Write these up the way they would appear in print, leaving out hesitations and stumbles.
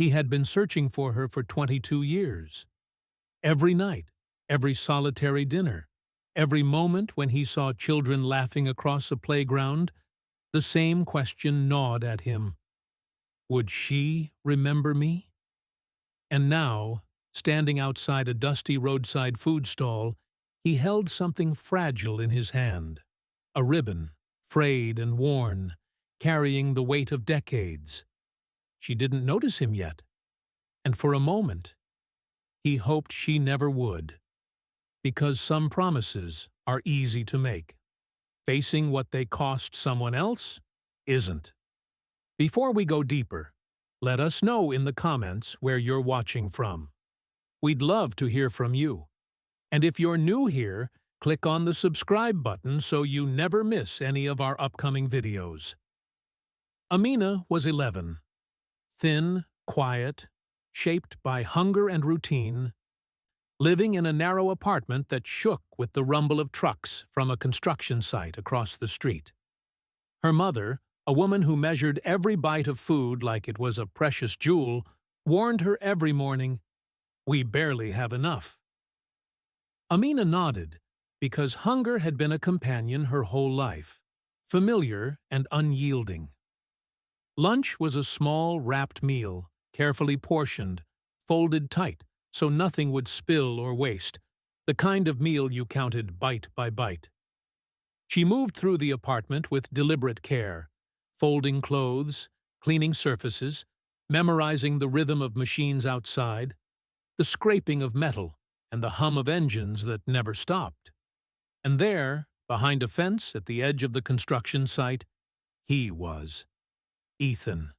He had been searching for her for 22 years. Every night, every solitary dinner, every moment when he saw children laughing across a playground, the same question gnawed at him. Would she remember me? And now, standing outside a dusty roadside food stall, he held something fragile in his hand, a ribbon, frayed and worn, carrying the weight of decades. She didn't notice him yet, and for a moment, he hoped she never would, because some promises are easy to make. Facing what they cost someone else isn't. Before we go deeper, let us know in the comments where you're watching from. We'd love to hear from you. And if you're new here, click on the subscribe button so you never miss any of our upcoming videos. Amina was 11. Thin, quiet, shaped by hunger and routine, living in a narrow apartment that shook with the rumble of trucks from a construction site across the street. Her mother, a woman who measured every bite of food like it was a precious jewel, warned her every morning, "We barely have enough." Amina nodded, because hunger had been a companion her whole life, familiar and unyielding. Lunch was a small, wrapped meal, carefully portioned, folded tight so nothing would spill or waste, the kind of meal you counted bite by bite. She moved through the apartment with deliberate care, folding clothes, cleaning surfaces, memorizing the rhythm of machines outside, the scraping of metal, and the hum of engines that never stopped. And there, behind a fence at the edge of the construction site, he was. Ethan,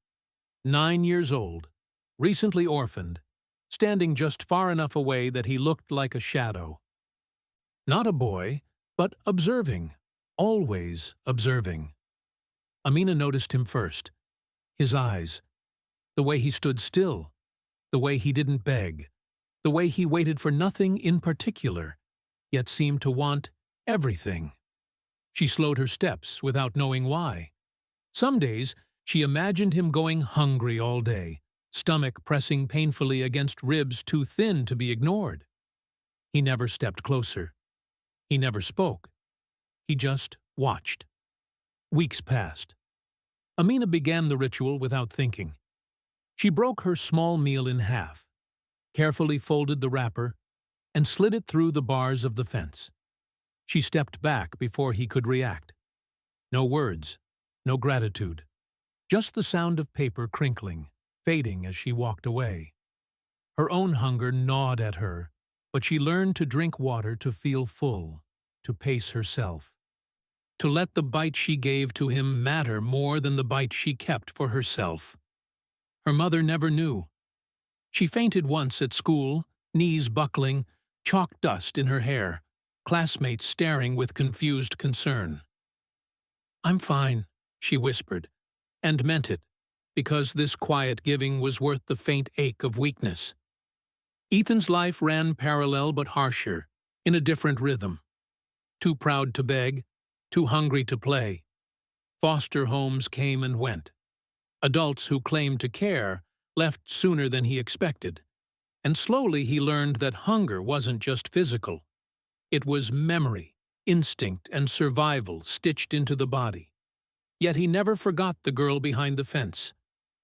9 years old, recently orphaned, standing just far enough away that he looked like a shadow. Not a boy, but observing, always observing. Amina noticed him first. His eyes, the way he stood still, the way he didn't beg, the way he waited for nothing in particular, yet seemed to want everything. She slowed her steps without knowing why. Some days, she imagined him going hungry all day, stomach pressing painfully against ribs too thin to be ignored. He never stepped closer. He never spoke. He just watched. Weeks passed. Amina began the ritual without thinking. She broke her small meal in half, carefully folded the wrapper, and slid it through the bars of the fence. She stepped back before he could react. No words, no gratitude, just the sound of paper crinkling, fading as she walked away. Her own hunger gnawed at her, but she learned to drink water to feel full, to pace herself, to let the bite she gave to him matter more than the bite she kept for herself. Her mother never knew. She fainted once at school, knees buckling, chalk dust in her hair, classmates staring with confused concern. "I'm fine," she whispered, and meant it, because this quiet giving was worth the faint ache of weakness. Ethan's life ran parallel but harsher, in a different rhythm. Too proud to beg, too hungry to play. Foster homes came and went. Adults who claimed to care left sooner than he expected, and slowly he learned that hunger wasn't just physical. It was memory, instinct, and survival stitched into the body. Yet he never forgot the girl behind the fence,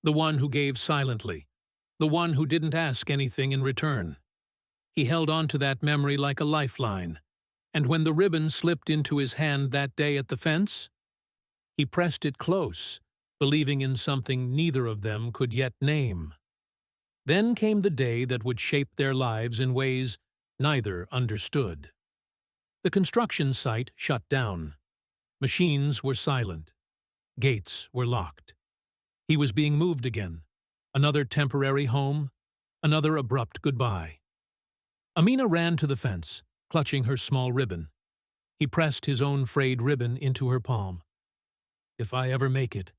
the one who gave silently, the one who didn't ask anything in return. He held on to that memory like a lifeline, and when the ribbon slipped into his hand that day at the fence, he pressed it close, believing in something neither of them could yet name. Then came the day that would shape their lives in ways neither understood. The construction site shut down. Machines were silent. Gates were locked. He was being moved again. Another temporary home, another abrupt goodbye. Amina ran to the fence, clutching her small ribbon. He pressed his own frayed ribbon into her palm. "If I ever make it,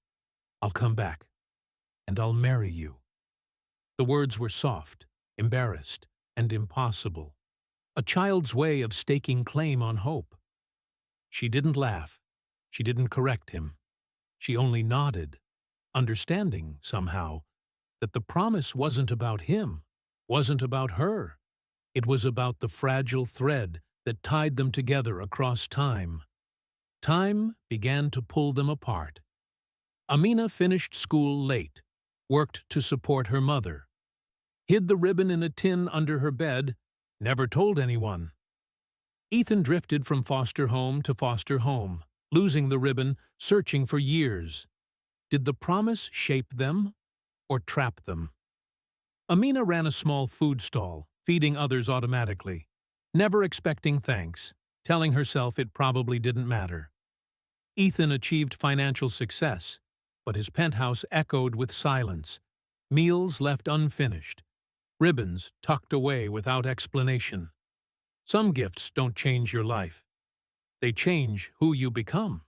I'll come back, and I'll marry you." The words were soft, embarrassed, and impossible. A child's way of staking claim on hope. She didn't laugh. She didn't correct him. She only nodded, understanding, somehow, that the promise wasn't about him, wasn't about her. It was about the fragile thread that tied them together across time. Time began to pull them apart. Amina finished school late, worked to support her mother, hid the ribbon in a tin under her bed, never told anyone. Ethan drifted from foster home to foster home, losing the ribbon, searching for years. Did the promise shape them or trap them? Amina ran a small food stall, feeding others automatically, never expecting thanks, telling herself it probably didn't matter. Ethan achieved financial success, but his penthouse echoed with silence, meals left unfinished, ribbons tucked away without explanation. Some gifts don't change your life. They change who you become.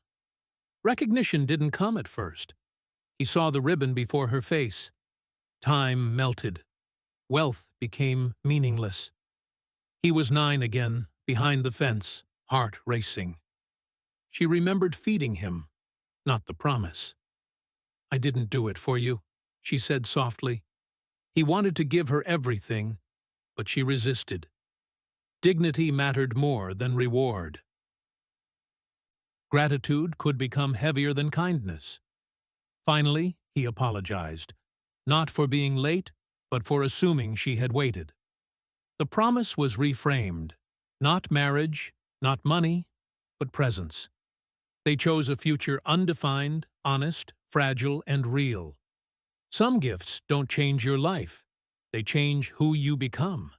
Recognition didn't come at first. He saw the ribbon before her face. Time melted. Wealth became meaningless. He was 9 again, behind the fence, heart racing. She remembered feeding him, not the promise. "I didn't do it for you," she said softly. He wanted to give her everything, but she resisted. Dignity mattered more than reward. Gratitude could become heavier than kindness. Finally, he apologized, not for being late, but for assuming she had waited. The promise was reframed, not marriage, not money, but presence. They chose a future undefined, honest, fragile, and real. Some gifts don't change your life. They change who you become.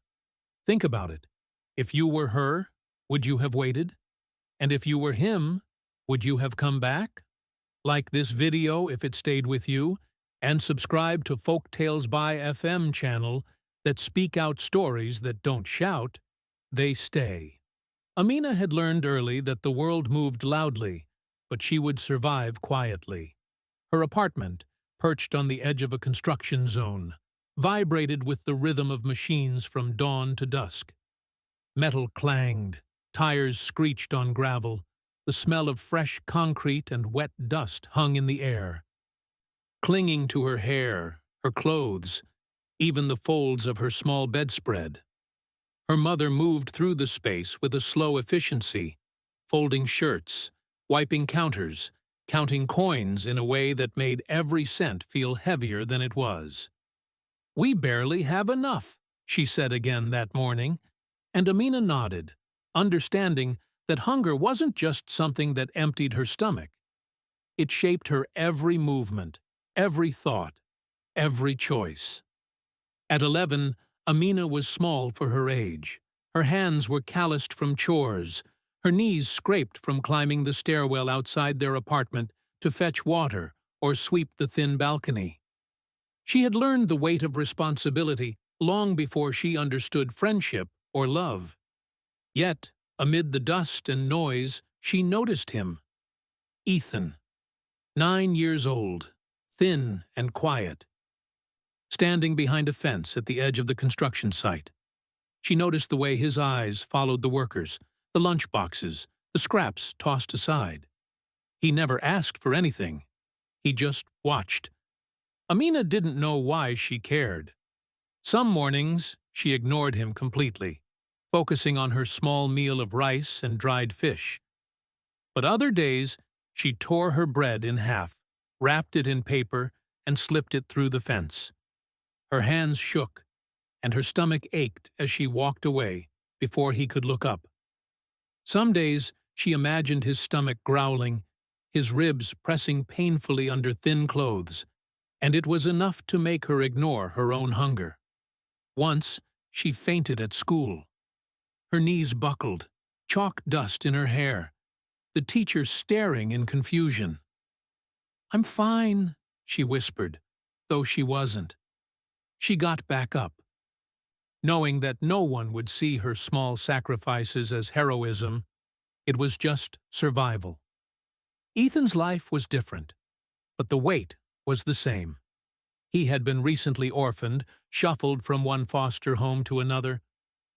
Think about it. If you were her, would you have waited? And if you were him, would you have come back? Like this video if it stayed with you, and subscribe to Folktales by FM channel that speak out stories that don't shout, they stay. Amina had learned early that the world moved loudly, but she would survive quietly. Her apartment, perched on the edge of a construction zone, vibrated with the rhythm of machines from dawn to dusk. Metal clanged, tires screeched on gravel, the smell of fresh concrete and wet dust hung in the air. Clinging to her hair, her clothes, even the folds of her small bedspread. Her mother moved through the space with a slow efficiency, folding shirts, wiping counters, counting coins in a way that made every cent feel heavier than it was. "We barely have enough," she said again that morning, and Amina nodded, understanding that hunger wasn't just something that emptied her stomach. It shaped her every movement, every thought, every choice. At 11, Amina was small for her age. Her hands were calloused from chores, her knees scraped from climbing the stairwell outside their apartment to fetch water or sweep the thin balcony. She had learned the weight of responsibility long before she understood friendship or love. Yet, amid the dust and noise, she noticed him. Ethan, 9 years old, thin and quiet, standing behind a fence at the edge of the construction site. She noticed the way his eyes followed the workers, the lunch boxes, the scraps tossed aside. He never asked for anything. He just watched. Amina didn't know why she cared. Some mornings, she ignored him completely, focusing on her small meal of rice and dried fish. But other days, she tore her bread in half, wrapped it in paper, and slipped it through the fence. Her hands shook, and her stomach ached as she walked away before he could look up. Some days, she imagined his stomach growling, his ribs pressing painfully under thin clothes, and it was enough to make her ignore her own hunger. Once, she fainted at school. Her knees buckled, chalk dust in her hair, the teacher staring in confusion. "I'm fine," she whispered, though she wasn't. She got back up, knowing that no one would see her small sacrifices as heroism. It was just survival. Ethan's life was different, but the weight was the same. He had been recently orphaned, shuffled from one foster home to another,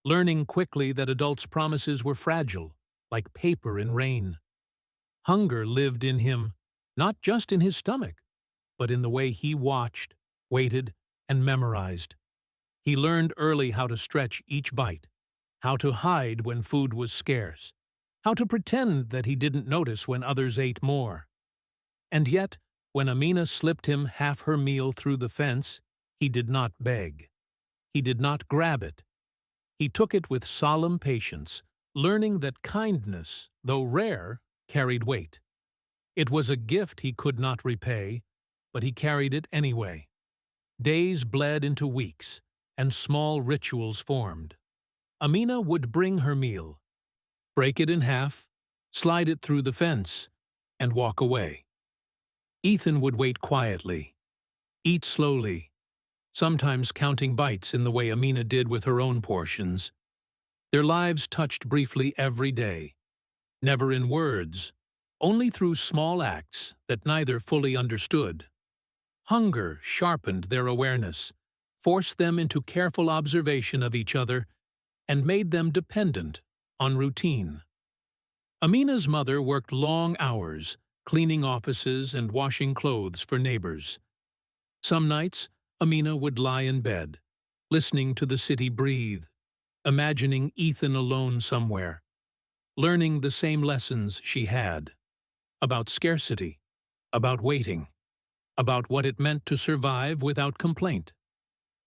learning quickly that adults' promises were fragile, like paper in rain. Hunger lived in him, not just in his stomach, but in the way he watched, waited, and memorized. He learned early how to stretch each bite, how to hide when food was scarce, how to pretend that he didn't notice when others ate more. And yet, when Amina slipped him half her meal through the fence, he did not beg. He did not grab it. He took it with solemn patience, learning that kindness, though rare, carried weight. It was a gift he could not repay, but he carried it anyway. Days bled into weeks, and small rituals formed. Amina would bring her meal, break it in half, slide it through the fence, and walk away. Ethan would wait quietly, eat slowly, sometimes counting bites in the way Amina did with her own portions. Their lives touched briefly every day, never in words, only through small acts that neither fully understood. Hunger sharpened their awareness, forced them into careful observation of each other, and made them dependent on routine. Amina's mother worked long hours, cleaning offices and washing clothes for neighbors. Some nights, Amina would lie in bed, listening to the city breathe, imagining Ethan alone somewhere, learning the same lessons she had, about scarcity, about waiting, about what it meant to survive without complaint.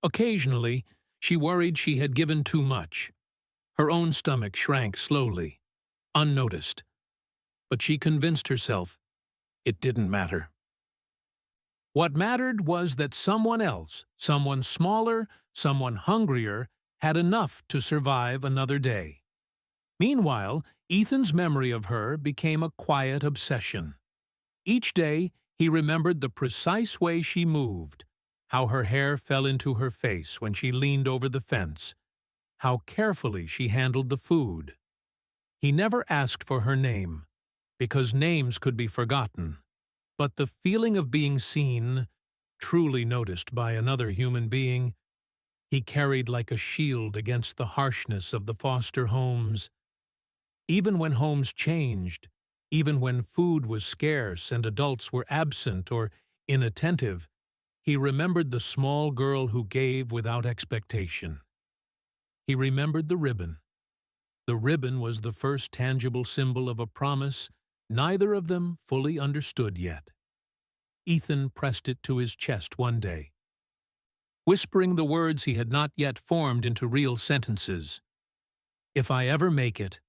Occasionally, she worried she had given too much. Her own stomach shrank slowly, unnoticed, but she convinced herself it didn't matter. What mattered was that someone else, someone smaller, someone hungrier, had enough to survive another day. Meanwhile, Ethan's memory of her became a quiet obsession. Each day, he remembered the precise way she moved, how her hair fell into her face when she leaned over the fence, how carefully she handled the food. He never asked for her name, because names could be forgotten, but the feeling of being seen, truly noticed by another human being, he carried like a shield against the harshness of the foster homes. Even when homes changed, even when food was scarce and adults were absent or inattentive, he remembered the small girl who gave without expectation. He remembered the ribbon. The ribbon was the first tangible symbol of a promise neither of them fully understood yet. Ethan pressed it to his chest one day, whispering the words he had not yet formed into real sentences. "If I ever make it,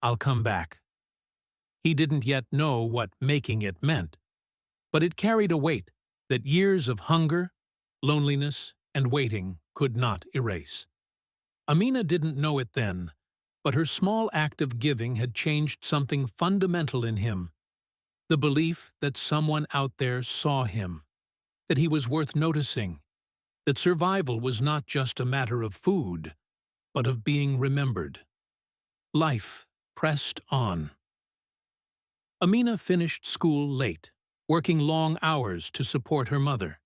I'll come back." He didn't yet know what making it meant, but it carried a weight that years of hunger, loneliness, and waiting could not erase. Amina didn't know it then, but her small act of giving had changed something fundamental in him. The belief that someone out there saw him, that he was worth noticing, that survival was not just a matter of food, but of being remembered. Life pressed on. Amina finished school late, working long hours to support her mother.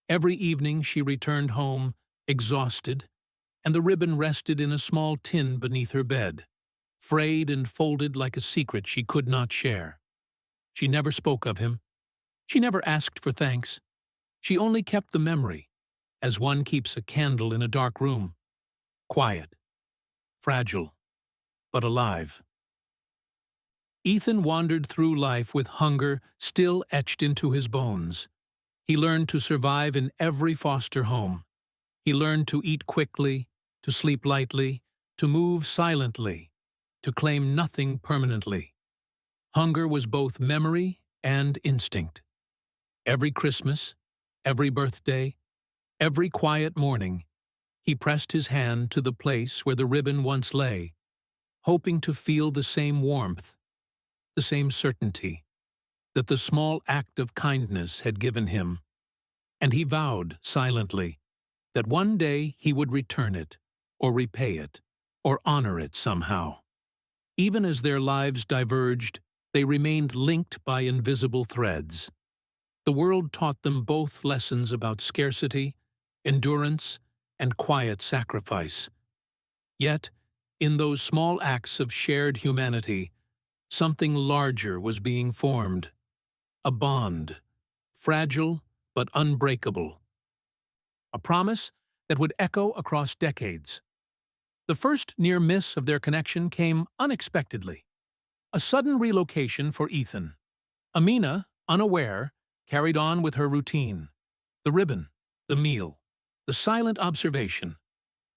Every evening she returned home, exhausted, and the ribbon rested in a small tin beneath her bed, frayed and folded like a secret she could not share. She never spoke of him. She never asked for thanks. She only kept the memory, as one keeps a candle in a dark room, quiet, fragile, but alive. Ethan wandered through life with hunger still etched into his bones. He learned to survive in every foster home. He learned to eat quickly, to sleep lightly, to move silently, to claim nothing permanently. Hunger was both memory and instinct. Every Christmas, every birthday, every quiet morning, he pressed his hand to the place where the ribbon once lay, hoping to feel the same warmth, the same certainty that the small act of kindness had given him, and he vowed silently that one day he would return it, or repay it, or honor it somehow. Even as their lives diverged, they remained linked by invisible threads. The world taught them both lessons about scarcity, endurance, and quiet sacrifice. Yet, in those small acts of shared humanity, something larger was being formed. A bond, fragile but unbreakable. a promise that would echo across decades. The first near miss of their connection came unexpectedly. A sudden relocation for Ethan. Amina, unaware, carried on with her routine. The ribbon, the meal, the silent observation.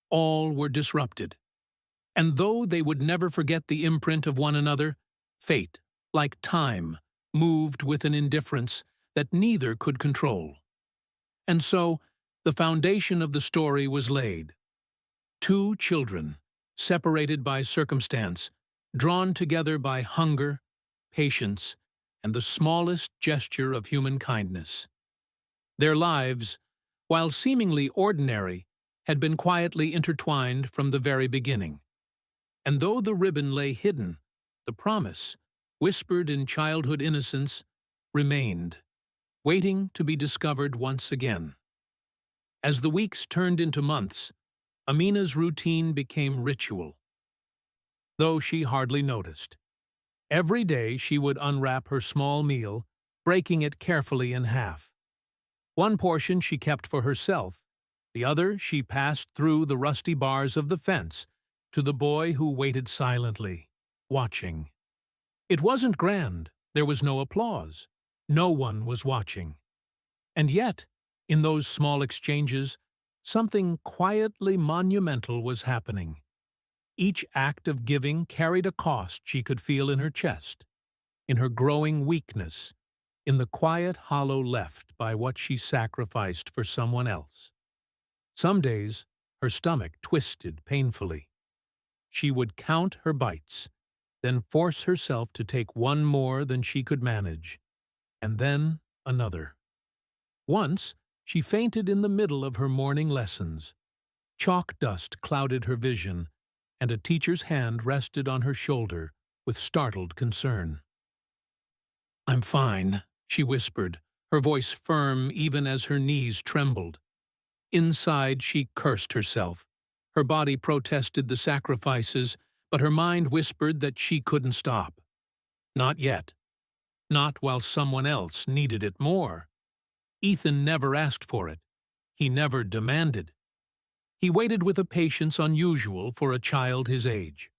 All were disrupted. And though they would never forget the imprint of one another, fate, like time, moved with an indifference that neither could control. And so, the foundation of the story was laid. Two children, separated by circumstance, drawn together by hunger, patience, and the smallest gesture of human kindness. Their lives, while seemingly ordinary, had been quietly intertwined from the very beginning. And though the ribbon lay hidden, the promise, whispered in childhood innocence, remained, waiting to be discovered once again. As the weeks turned into months, Amina's routine became ritual, though she hardly noticed. Every day she would unwrap her small meal, breaking it carefully in half. One portion she kept for herself, the other she passed through the rusty bars of the fence to the boy who waited silently, watching. It wasn't grand, there was no applause, no one was watching. And yet, in those small exchanges, something quietly monumental was happening. Each act of giving carried a cost she could feel in her chest, in her growing weakness, in the quiet hollow left by what she sacrificed for someone else. Some days, her stomach twisted painfully. She would count her bites, then force herself to take one more than she could manage, and then another. Once, she fainted in the middle of her morning lessons. Chalk dust clouded her vision, and a teacher's hand rested on her shoulder with startled concern. "I'm fine," she whispered, her voice firm even as her knees trembled. Inside, she cursed herself. Her body protested the sacrifices, but her mind whispered that she couldn't stop. Not yet. Not while someone else needed it more. Ethan never asked for it. He never demanded. He waited with a patience unusual for a child his age.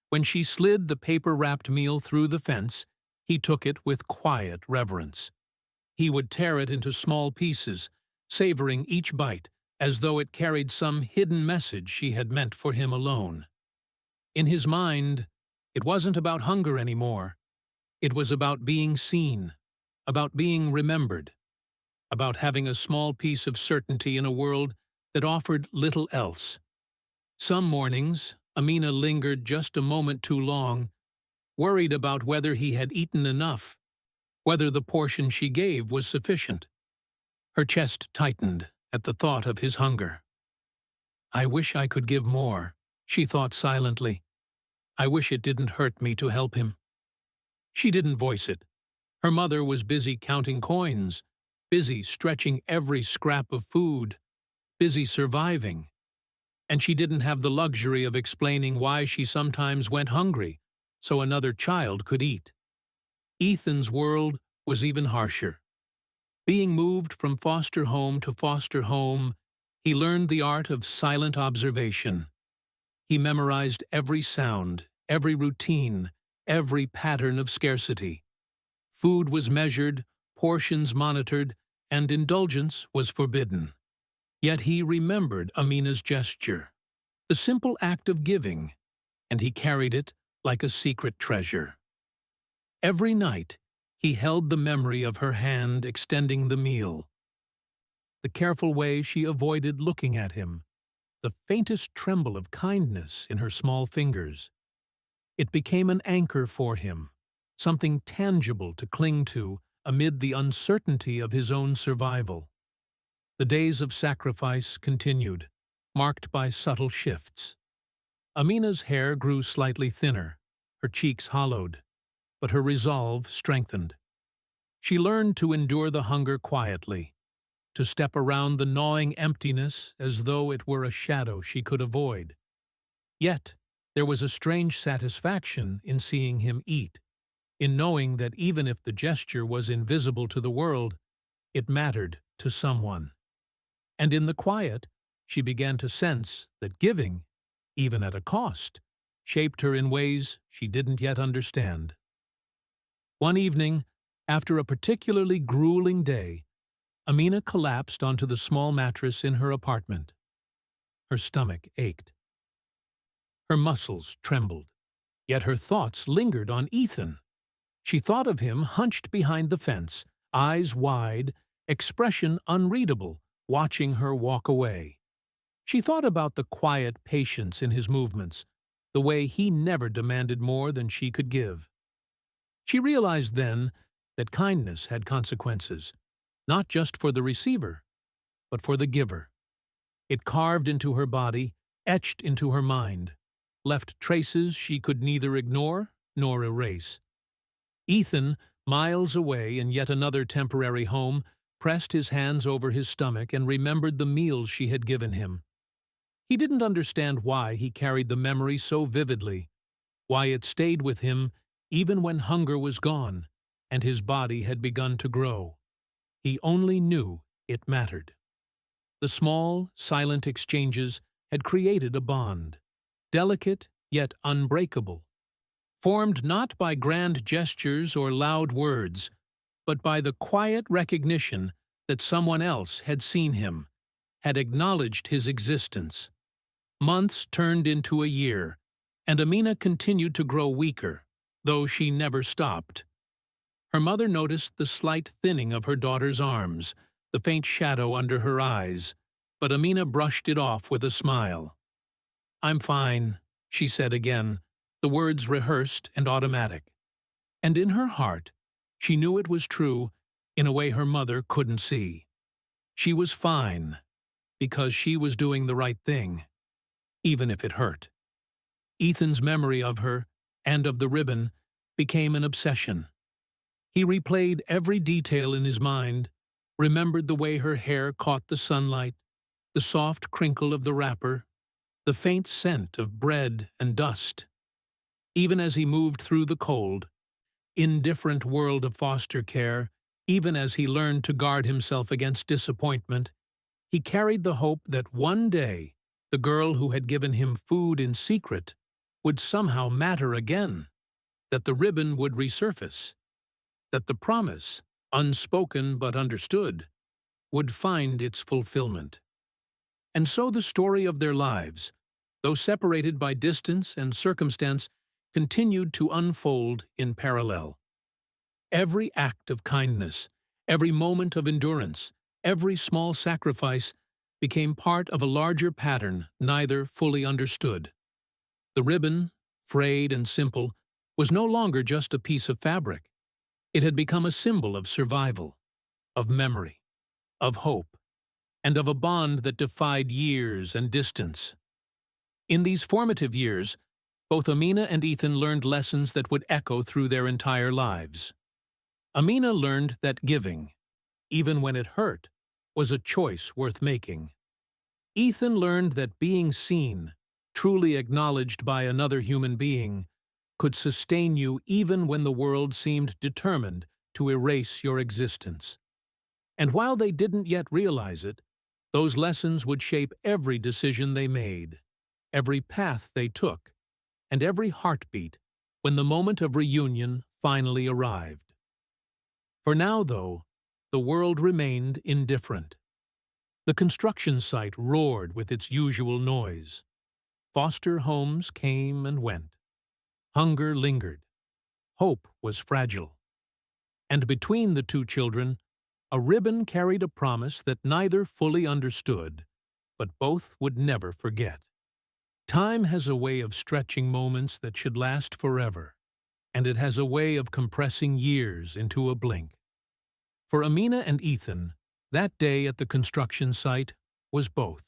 When she slid the paper-wrapped meal through the fence, he took it with quiet reverence. He would tear it into small pieces, savoring each bite as though it carried some hidden message she had meant for him alone. In his mind, it wasn't about hunger anymore. It was about being seen, about being remembered, about having a small piece of certainty in a world that offered little else. Some mornings, Amina lingered just a moment too long, worried about whether he had eaten enough, whether the portion she gave was sufficient. Her chest tightened at the thought of his hunger. "I wish I could give more," she thought silently. "I wish it didn't hurt me to help him." She didn't voice it. Her mother was busy counting coins, busy stretching every scrap of food, busy surviving. And she didn't have the luxury of explaining why she sometimes went hungry, so another child could eat. Ethan's world was even harsher. Being moved from foster home to foster home, he learned the art of silent observation. He memorized every sound, every routine, every pattern of scarcity. Food was measured, portions monitored, and indulgence was forbidden. Yet he remembered Amina's gesture, the simple act of giving, and he carried it like a secret treasure. Every night, he held the memory of her hand extending the meal, the careful way she avoided looking at him, the faintest tremble of kindness in her small fingers. It became an anchor for him, something tangible to cling to amid the uncertainty of his own survival. The days of sacrifice continued, marked by subtle shifts. Amina's hair grew slightly thinner, her cheeks hollowed, but her resolve strengthened. She learned to endure the hunger quietly, to step around the gnawing emptiness as though it were a shadow she could avoid. Yet, there was a strange satisfaction in seeing him eat, in knowing that even if the gesture was invisible to the world, it mattered to someone. And in the quiet, she began to sense that giving, even at a cost, shaped her in ways she didn't yet understand. One evening, after a particularly grueling day, Amina collapsed onto the small mattress in her apartment. Her stomach ached. Her muscles trembled, yet her thoughts lingered on Ethan. She thought of him hunched behind the fence, eyes wide, expression unreadable, watching her walk away. She thought about the quiet patience in his movements, the way he never demanded more than she could give. She realized then that kindness had consequences, not just for the receiver, but for the giver. It carved into her body, etched into her mind, left traces she could neither ignore nor erase. Ethan, miles away in yet another temporary home, pressed his hands over his stomach and remembered the meals she had given him. He didn't understand why he carried the memory so vividly, why it stayed with him even when hunger was gone and his body had begun to grow. He only knew it mattered. The small, silent exchanges had created a bond, delicate yet unbreakable, formed not by grand gestures or loud words, but by the quiet recognition that someone else had seen him, had acknowledged his existence. Months turned into a year, and Amina continued to grow weaker, though she never stopped. Her mother noticed the slight thinning of her daughter's arms, the faint shadow under her eyes, but Amina brushed it off with a smile. "I'm fine," she said again, the words rehearsed and automatic. And in her heart, she knew it was true in a way her mother couldn't see. She was fine, because she was doing the right thing, even if it hurt. Ethan's memory of her, and of the ribbon, became an obsession. He replayed every detail in his mind, remembered the way her hair caught the sunlight, the soft crinkle of the wrapper, the faint scent of bread and dust. Even as he moved through the cold, indifferent world of foster care, even as he learned to guard himself against disappointment, he carried the hope that one day the girl who had given him food in secret would somehow matter again, that the ribbon would resurface, that the promise, unspoken but understood, would find its fulfillment. And so the story of their lives, though separated by distance and circumstance, continued to unfold in parallel. Every act of kindness, every moment of endurance, every small sacrifice became part of a larger pattern neither fully understood. The ribbon, frayed and simple, was no longer just a piece of fabric. It had become a symbol of survival, of memory, of hope, and of a bond that defied years and distance. In these formative years, both Amina and Ethan learned lessons that would echo through their entire lives. Amina learned that giving, even when it hurt, was a choice worth making. Ethan learned that being seen, truly acknowledged by another human being, could sustain you even when the world seemed determined to erase your existence. And while they didn't yet realize it, those lessons would shape every decision they made, every path they took, and every heartbeat when the moment of reunion finally arrived. For now, though, the world remained indifferent. The construction site roared with its usual noise. Foster homes came and went. Hunger lingered. Hope was fragile. And between the two children, a ribbon carried a promise that neither fully understood, but both would never forget. Time has a way of stretching moments that should last forever, and it has a way of compressing years into a blink. For Amina and Ethan, that day at the construction site was both.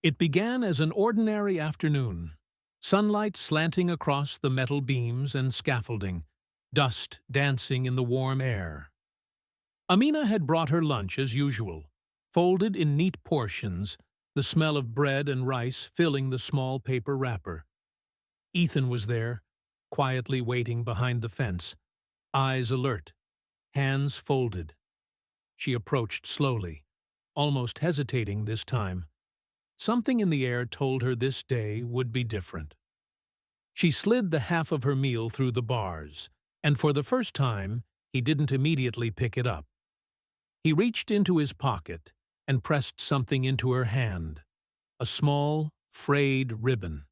It began as an ordinary afternoon, sunlight slanting across the metal beams and scaffolding, dust dancing in the warm air. Amina had brought her lunch as usual, folded in neat portions, the smell of bread and rice filling the small paper wrapper. Ethan was there, quietly waiting behind the fence, eyes alert, hands folded. She approached slowly, almost hesitating this time. Something in the air told her this day would be different. She slid the half of her meal through the bars, and for the first time, he didn't immediately pick it up. He reached into his pocket and pressed something into her hand, a small, frayed ribbon.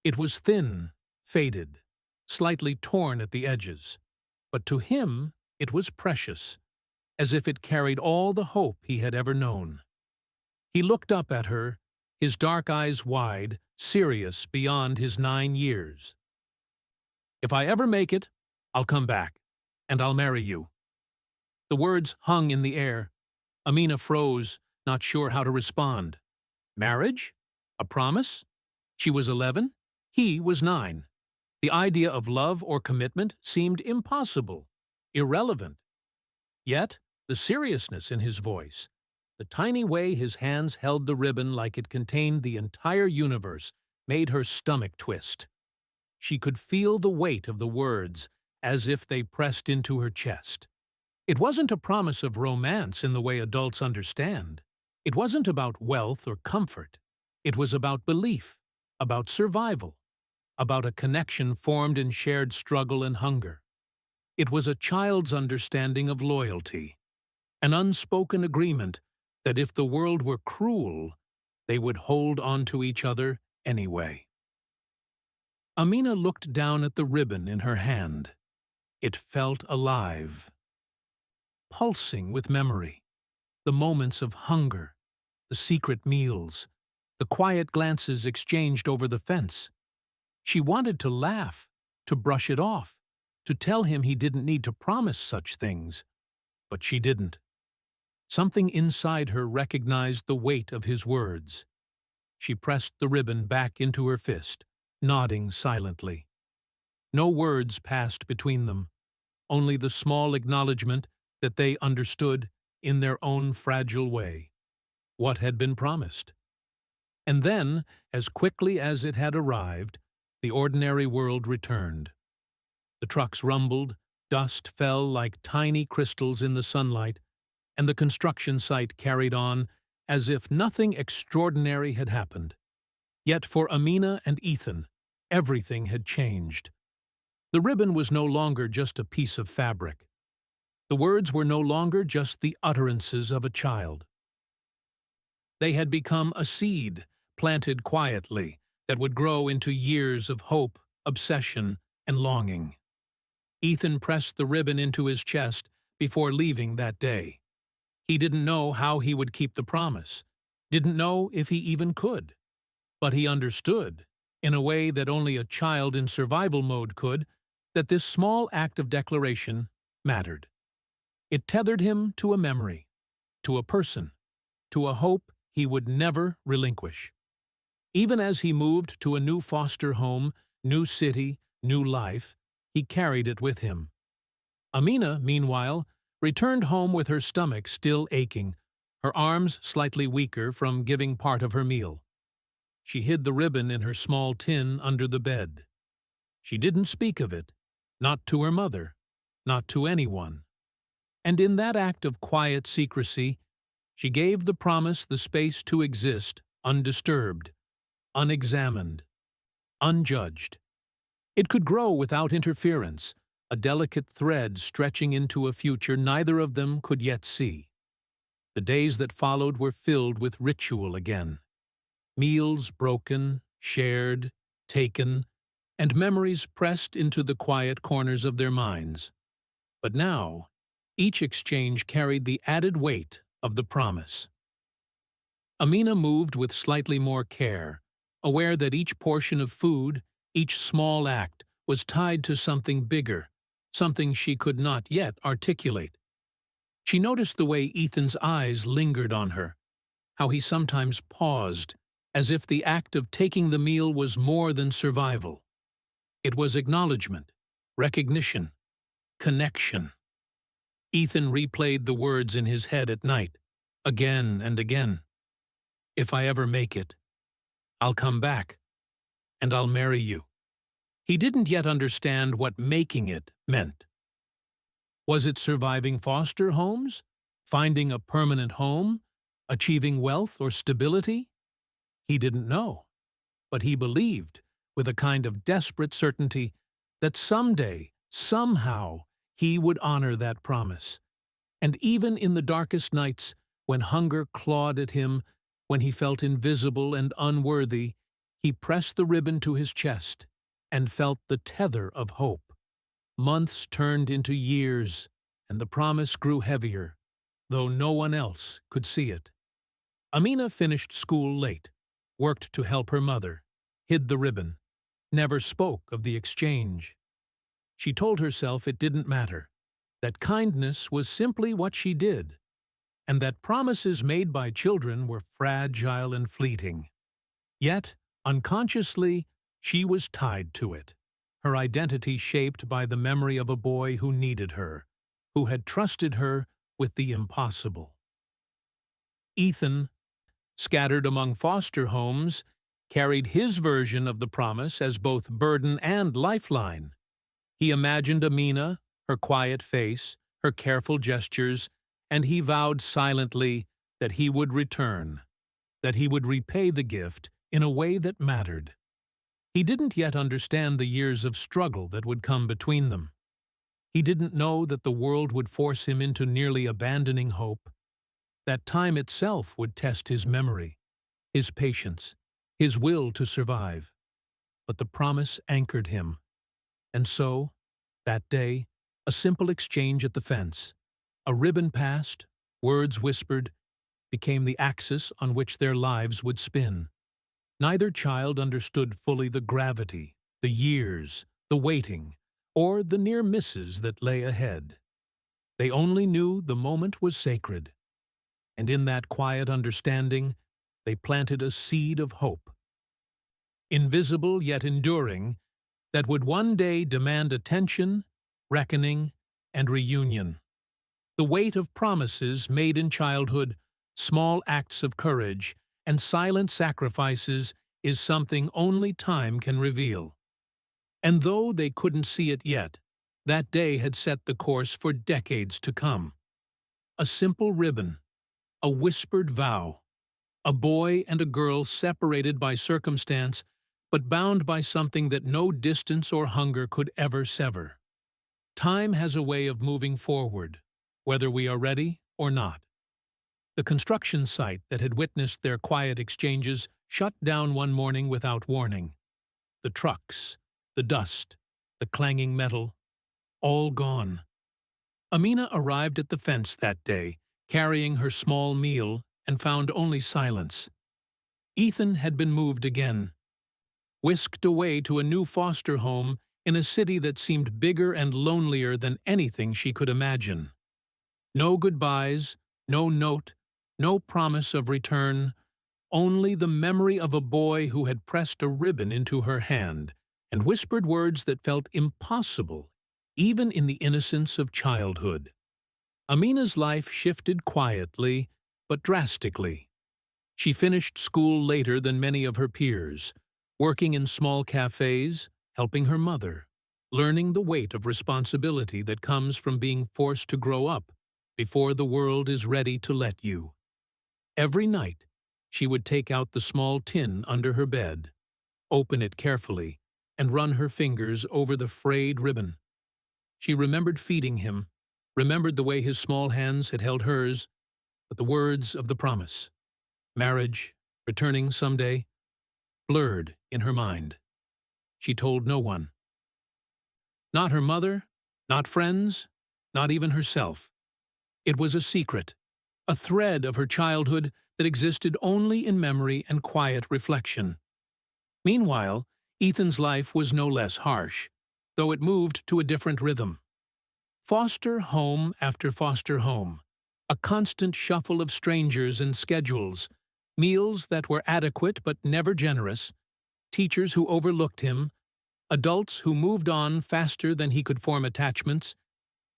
It was thin, faded, slightly torn at the edges, but to him it was precious, as if it carried all the hope he had ever known. He looked up at her, his dark eyes wide, serious beyond his 9 years. "If I ever make it, I'll come back, and I'll marry you." The words hung in the air. Amina froze, not sure how to respond. Marriage? A promise? She was 11. He was 9. The idea of love or commitment seemed impossible, irrelevant. Yet, the seriousness in his voice, the tiny way his hands held the ribbon like it contained the entire universe, made her stomach twist. She could feel the weight of the words as if they pressed into her chest. It wasn't a promise of romance in the way adults understand. It wasn't about wealth or comfort. It was about belief, about survival, about a connection formed in shared struggle and hunger. It was a child's understanding of loyalty, an unspoken agreement that if the world were cruel, they would hold on to each other anyway. Amina looked down at the ribbon in her hand. It felt alive, pulsing with memory, the moments of hunger, the secret meals, the quiet glances exchanged over the fence. She wanted to laugh, to brush it off, to tell him he didn't need to promise such things. But she didn't. Something inside her recognized the weight of his words. She pressed the ribbon back into her fist, nodding silently. No words passed between them, only the small acknowledgement that they understood, in their own fragile way, what had been promised. And then, as quickly as it had arrived, the ordinary world returned. The trucks rumbled, dust fell like tiny crystals in the sunlight, and the construction site carried on as if nothing extraordinary had happened. Yet for Amina and Ethan, everything had changed. The ribbon was no longer just a piece of fabric. The words were no longer just the utterances of a child. They had become a seed, planted quietly, that would grow into years of hope, obsession, and longing. Ethan pressed the ribbon into his chest before leaving that day. He didn't know how he would keep the promise, didn't know if he even could. But he understood, in a way that only a child in survival mode could, that this small act of declaration mattered. It tethered him to a memory, to a person, to a hope he would never relinquish. Even as he moved to a new foster home, new city, new life, he carried it with him. Amina, meanwhile, returned home with her stomach still aching, her arms slightly weaker from giving part of her meal. She hid the ribbon in her small tin under the bed. She didn't speak of it, not to her mother, not to anyone. And in that act of quiet secrecy, she gave the promise the space to exist undisturbed, unexamined, unjudged. It could grow without interference, a delicate thread stretching into a future neither of them could yet see. The days that followed were filled with ritual again. Meals broken, shared, taken, and memories pressed into the quiet corners of their minds. But now, each exchange carried the added weight of the promise. Amina moved with slightly more care, aware that each portion of food, each small act, was tied to something bigger, something she could not yet articulate. She noticed the way Ethan's eyes lingered on her, how he sometimes paused, as if the act of taking the meal was more than survival. It was acknowledgement, recognition, connection. Ethan replayed the words in his head at night, again and again. "If I ever make it, I'll come back, and I'll marry you." He didn't yet understand what making it meant. Was it surviving foster homes? Finding a permanent home? Achieving wealth or stability? He didn't know, but he believed, with a kind of desperate certainty, that someday, somehow, he would honor that promise. And even in the darkest nights, when hunger clawed at him, when he felt invisible and unworthy, he pressed the ribbon to his chest and felt the tether of hope. Months turned into years, and the promise grew heavier, though no one else could see it. Amina finished school late, worked to help her mother, hid the ribbon, never spoke of the exchange. She told herself it didn't matter, that kindness was simply what she did, and that promises made by children were fragile and fleeting. Yet, unconsciously, she was tied to it, her identity shaped by the memory of a boy who needed her, who had trusted her with the impossible. Ethan, scattered among foster homes, carried his version of the promise as both burden and lifeline. He imagined Amina, her quiet face, her careful gestures, and he vowed silently that he would return, that he would repay the gift in a way that mattered. He didn't yet understand the years of struggle that would come between them. He didn't know that the world would force him into nearly abandoning hope, that time itself would test his memory, his patience, his will to survive. But the promise anchored him. And so, that day, a simple exchange at the fence, a ribbon passed, words whispered, became the axis on which their lives would spin. Neither child understood fully the gravity, the years, the waiting, or the near misses that lay ahead. They only knew the moment was sacred, and in that quiet understanding, they planted a seed of hope. Invisible yet enduring, that would one day demand attention, reckoning, and reunion. The weight of promises made in childhood, small acts of courage, and silent sacrifices is something only time can reveal. And though they couldn't see it yet, that day had set the course for decades to come. A simple ribbon, a whispered vow, a boy and a girl separated by circumstance, but bound by something that no distance or hunger could ever sever. Time has a way of moving forward, whether we are ready or not. The construction site that had witnessed their quiet exchanges shut down one morning without warning. The trucks, the dust, the clanging metal, all gone. Amina arrived at the fence that day, carrying her small meal, and found only silence. Ethan had been moved again, whisked away to a new foster home in a city that seemed bigger and lonelier than anything she could imagine. No goodbyes, no note, no promise of return, only the memory of a boy who had pressed a ribbon into her hand and whispered words that felt impossible, even in the innocence of childhood. Amina's life shifted quietly, but drastically. She finished school later than many of her peers, working in small cafes, helping her mother, learning the weight of responsibility that comes from being forced to grow up before the world is ready to let you. Every night, she would take out the small tin under her bed, open it carefully, and run her fingers over the frayed ribbon. She remembered feeding him, remembered the way his small hands had held hers, but the words of the promise, marriage, returning someday, blurred in her mind. She told no one. Not her mother, not friends, not even herself. It was a secret, a thread of her childhood that existed only in memory and quiet reflection. Meanwhile, Ethan's life was no less harsh, though it moved to a different rhythm. Foster home after foster home, a constant shuffle of strangers and schedules, meals that were adequate but never generous, teachers who overlooked him, adults who moved on faster than he could form attachments.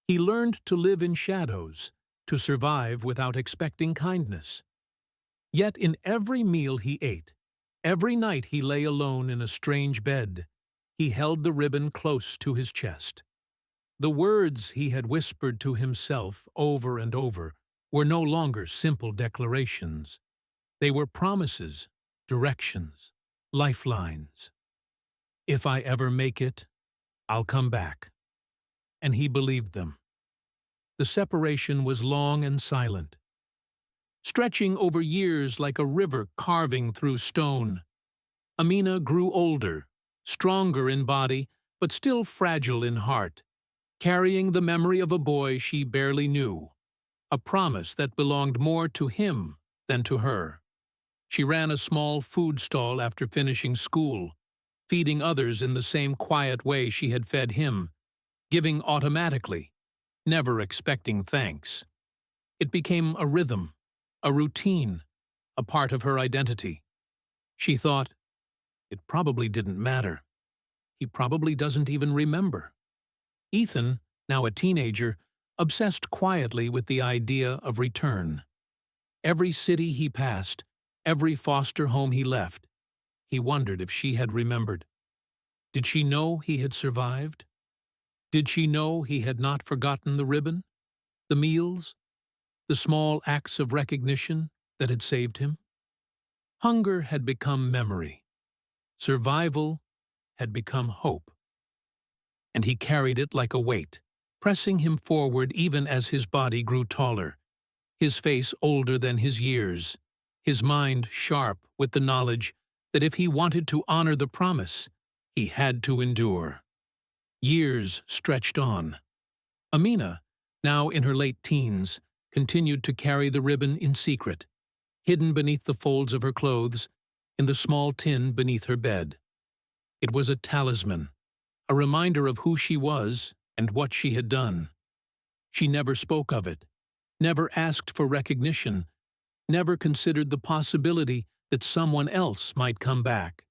He learned to live in shadows, to survive without expecting kindness. Yet in every meal he ate, every night he lay alone in a strange bed, he held the ribbon close to his chest. The words he had whispered to himself over and over were no longer simple declarations. They were promises, directions, lifelines. If I ever make it, I'll come back. And he believed them. The separation was long and silent, stretching over years like a river carving through stone. Amina grew older, stronger in body, but still fragile in heart, carrying the memory of a boy she barely knew, a promise that belonged more to him than to her. She ran a small food stall after finishing school, feeding others in the same quiet way she had fed him, giving automatically, never expecting thanks. It became a rhythm, a routine, a part of her identity. She thought, it probably didn't matter. He probably doesn't even remember. Ethan, now a teenager, obsessed quietly with the idea of return. Every city he passed, every foster home he left, he wondered if she had remembered. Did she know he had survived? Did she know he had not forgotten the ribbon, the meals, the small acts of recognition that had saved him? Hunger had become memory. Survival had become hope. And he carried it like a weight, pressing him forward even as his body grew taller, his face older than his years, his mind sharp with the knowledge that if he wanted to honor the promise, he had to endure. Years stretched on. Amina, now in her late teens, continued to carry the ribbon in secret, hidden beneath the folds of her clothes, in the small tin beneath her bed. It was a talisman, a reminder of who she was and what she had done. She never spoke of it, never asked for recognition, never considered the possibility that someone else might come back.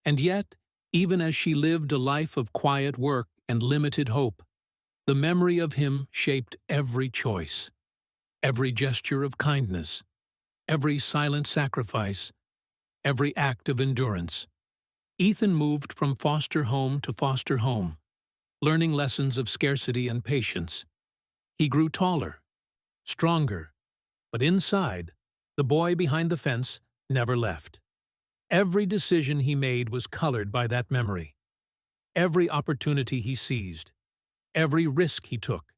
And yet, even as she lived a life of quiet work and limited hope, the memory of him shaped every choice, every gesture of kindness, every silent sacrifice, every act of endurance. Ethan moved from foster home to foster home, learning lessons of scarcity and patience. He grew taller, stronger, but inside, the boy behind the fence never left. Every decision he made was colored by that memory. Every opportunity he seized, every risk he took,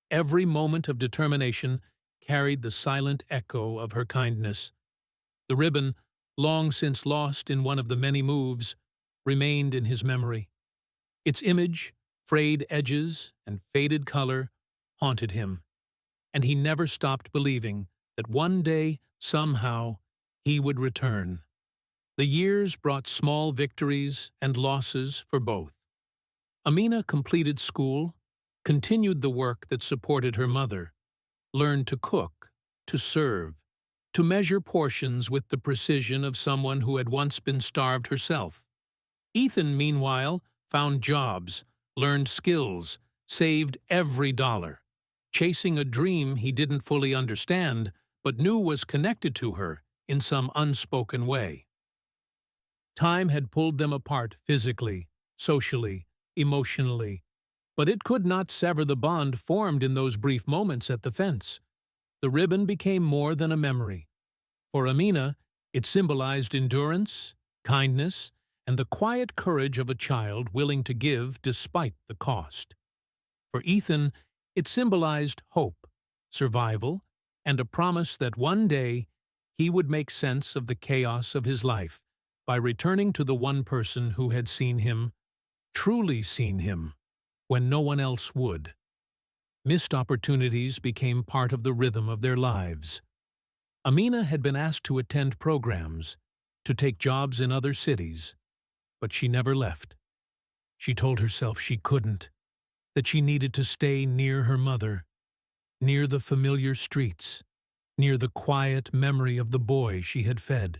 every moment of determination carried the silent echo of her kindness. The ribbon, long since lost in one of the many moves, remained in his memory. Its image, frayed edges, and faded color haunted him, and he never stopped believing that one day, somehow, he would return. The years brought small victories and losses for both. Amina completed school, continued the work that supported her mother, learned to cook, to serve, to measure portions with the precision of someone who had once been starved herself. Ethan, meanwhile, found jobs, learned skills, saved every dollar, chasing a dream he didn't fully understand but knew was connected to her in some unspoken way. Time had pulled them apart physically, socially, emotionally, but it could not sever the bond formed in those brief moments at the fence. The ribbon became more than a memory. For Amina, it symbolized endurance, kindness, and the quiet courage of a child willing to give despite the cost. For Ethan, it symbolized hope, survival, and a promise that one day he would make sense of the chaos of his life by returning to the one person who had seen him, truly seen him, when no one else would. Missed opportunities became part of the rhythm of their lives. Amina had been asked to attend programs, to take jobs in other cities, but she never left. She told herself she couldn't, that she needed to stay near her mother, near the familiar streets, near the quiet memory of the boy she had fed.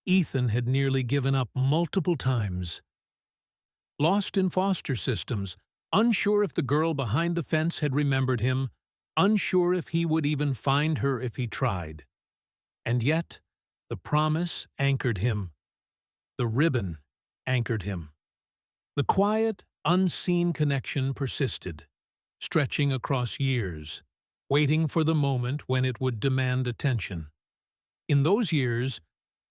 Ethan had nearly given up multiple times. Lost in foster systems, unsure if the girl behind the fence had remembered him, unsure if he would even find her if he tried. And yet, the promise anchored him. The ribbon anchored him. The quiet, unseen connection persisted, stretching across years, waiting for the moment when it would demand attention. In those years,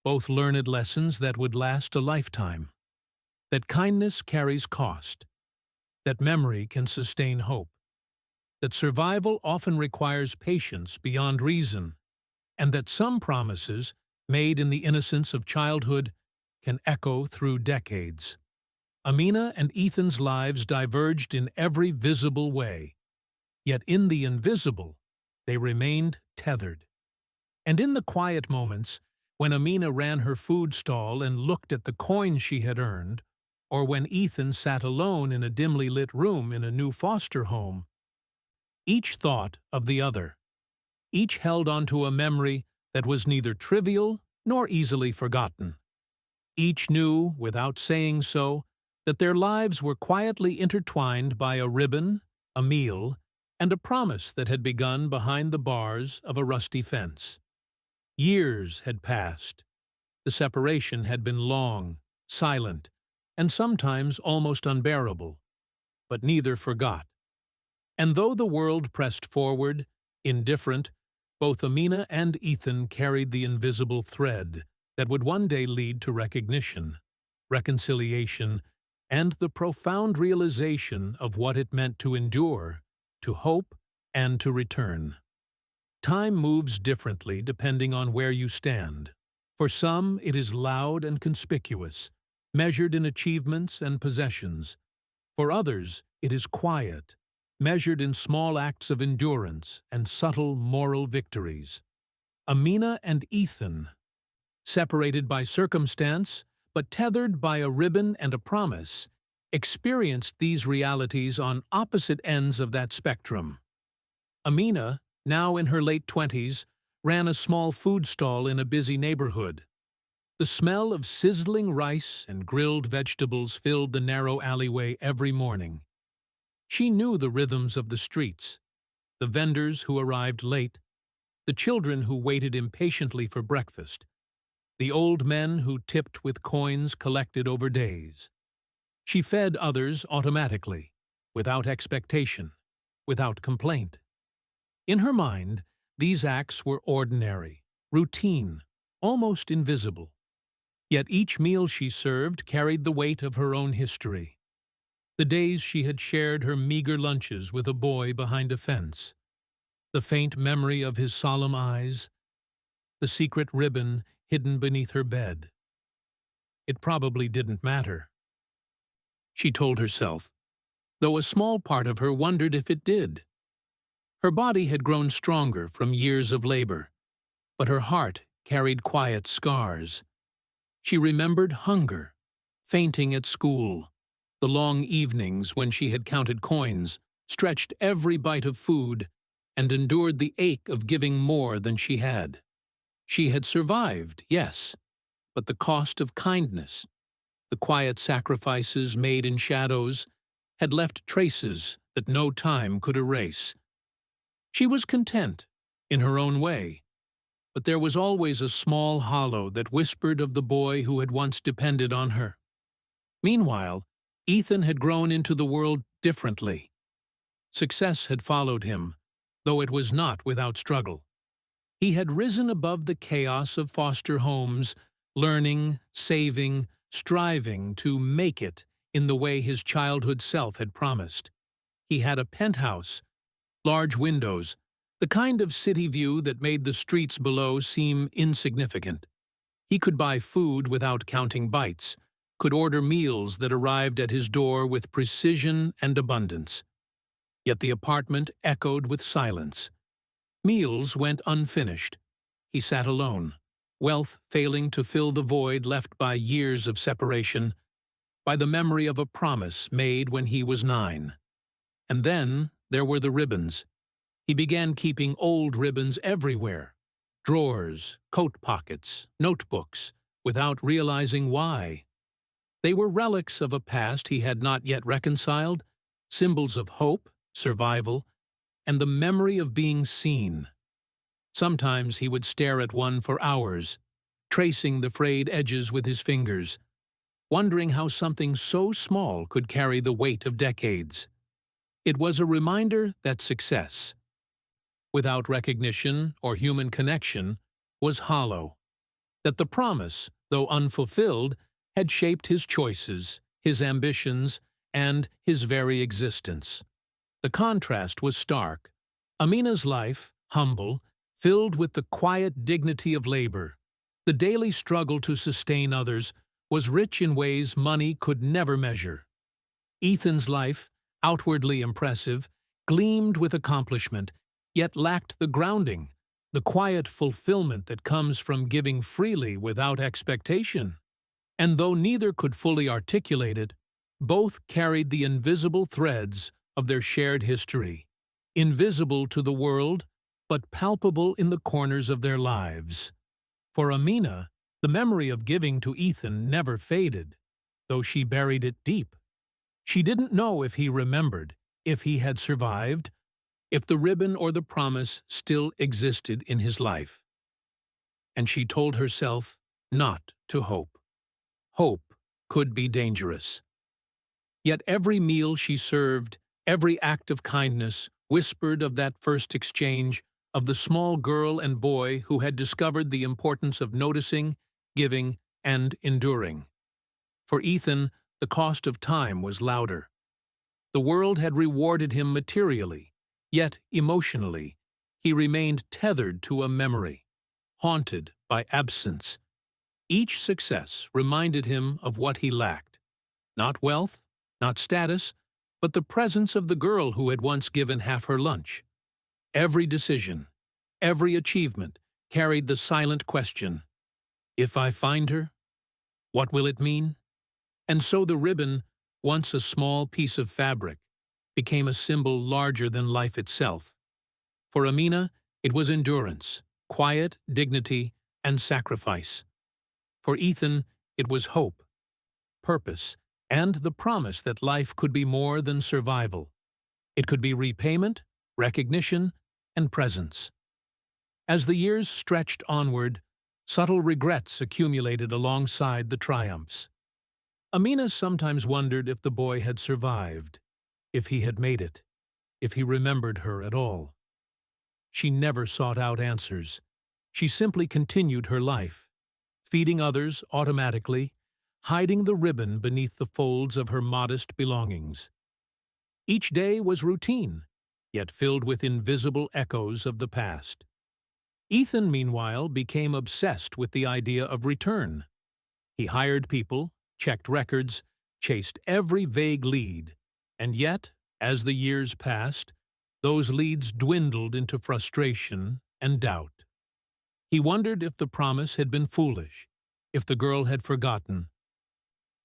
both learned lessons that would last a lifetime, that kindness carries cost, that memory can sustain hope, that survival often requires patience beyond reason, and that some promises, made in the innocence of childhood, can echo through decades. Amina and Ethan's lives diverged in every visible way, yet in the invisible, they remained tethered. And in the quiet moments, when Amina ran her food stall and looked at the coins she had earned, or when Ethan sat alone in a dimly lit room in a new foster home, each thought of the other. Each held onto a memory that was neither trivial nor easily forgotten. Each knew, without saying so, that their lives were quietly intertwined by a ribbon, a meal, and a promise that had begun behind the bars of a rusty fence. Years had passed. The separation had been long, silent, and sometimes almost unbearable, but neither forgot. And though the world pressed forward, indifferent, both Amina and Ethan carried the invisible thread that would one day lead to recognition, reconciliation, and the profound realization of what it meant to endure, to hope, and to return. Time moves differently depending on where you stand. For some, it is loud and conspicuous, measured in achievements and possessions. For others, it is quiet, measured in small acts of endurance and subtle moral victories. Amina and Ethan, separated by circumstance, but tethered by a ribbon and a promise, experienced these realities on opposite ends of that spectrum. Amina, now in her late 20s, ran a small food stall in a busy neighborhood. The smell of sizzling rice and grilled vegetables filled the narrow alleyway every morning. She knew the rhythms of the streets, the vendors who arrived late, the children who waited impatiently for breakfast, the old men who tipped with coins collected over days. She fed others automatically, without expectation, without complaint. In her mind, these acts were ordinary, routine, almost invisible. Yet each meal she served carried the weight of her own history. The days she had shared her meager lunches with a boy behind a fence, the faint memory of his solemn eyes, the secret ribbon hidden beneath her bed. It probably didn't matter, she told herself, though a small part of her wondered if it did. Her body had grown stronger from years of labor, but her heart carried quiet scars. She remembered hunger, fainting at school, the long evenings when she had counted coins, stretched every bite of food, and endured the ache of giving more than she had. She had survived, yes, but the cost of kindness, the quiet sacrifices made in shadows, had left traces that no time could erase. She was content, in her own way, but there was always a small hollow that whispered of the boy who had once depended on her. Meanwhile, Ethan had grown into the world differently. Success had followed him, though it was not without struggle. He had risen above the chaos of foster homes, learning, saving, striving to make it in the way his childhood self had promised. He had a penthouse, large windows, the kind of city view that made the streets below seem insignificant. He could buy food without counting bites, could order meals that arrived at his door with precision and abundance. Yet the apartment echoed with silence. Meals went unfinished. He sat alone, wealth failing to fill the void left by years of separation, by the memory of a promise made when he was 9. And then there were the ribbons. He began keeping old ribbons everywhere, drawers, coat pockets, notebooks, without realizing why. They were relics of a past he had not yet reconciled, symbols of hope, survival, and the memory of being seen. Sometimes he would stare at one for hours, tracing the frayed edges with his fingers, wondering how something so small could carry the weight of decades. It was a reminder that success, without recognition or human connection, was hollow. That the promise, though unfulfilled, had shaped his choices, his ambitions, and his very existence. The contrast was stark. Amina's life, humble, filled with the quiet dignity of labor, the daily struggle to sustain others, was rich in ways money could never measure. Ethan's life, outwardly impressive, gleamed with accomplishment, yet lacked the grounding, the quiet fulfillment that comes from giving freely without expectation. And though neither could fully articulate it, both carried the invisible threads of their shared history, invisible to the world, but palpable in the corners of their lives. For Amina, the memory of giving to Ethan never faded, though she buried it deep. She didn't know if he remembered, if he had survived, if the ribbon or the promise still existed in his life. And she told herself not to hope. Hope could be dangerous. Yet every meal she served, every act of kindness, whispered of that first exchange, of the small girl and boy who had discovered the importance of noticing, giving, and enduring. For Ethan, the cost of time was louder. The world had rewarded him materially, yet emotionally, he remained tethered to a memory, haunted by absence. Each success reminded him of what he lacked. Not wealth, not status, but the presence of the girl who had once given half her lunch. Every decision, every achievement carried the silent question, "If I find her, what will it mean?" And so the ribbon, once a small piece of fabric, became a symbol larger than life itself. For Amina, it was endurance, quiet dignity, and sacrifice. For Ethan, it was hope, purpose, and the promise that life could be more than survival. It could be repayment, recognition, and presence. As the years stretched onward, subtle regrets accumulated alongside the triumphs. Amina sometimes wondered if the boy had survived, if he had made it, if he remembered her at all. She never sought out answers. She simply continued her life, feeding others automatically, hiding the ribbon beneath the folds of her modest belongings. Each day was routine, yet filled with invisible echoes of the past. Ethan, meanwhile, became obsessed with the idea of return. He hired people, checked records, chased every vague lead, and yet, as the years passed, those leads dwindled into frustration and doubt. He wondered if the promise had been foolish, if the girl had forgotten,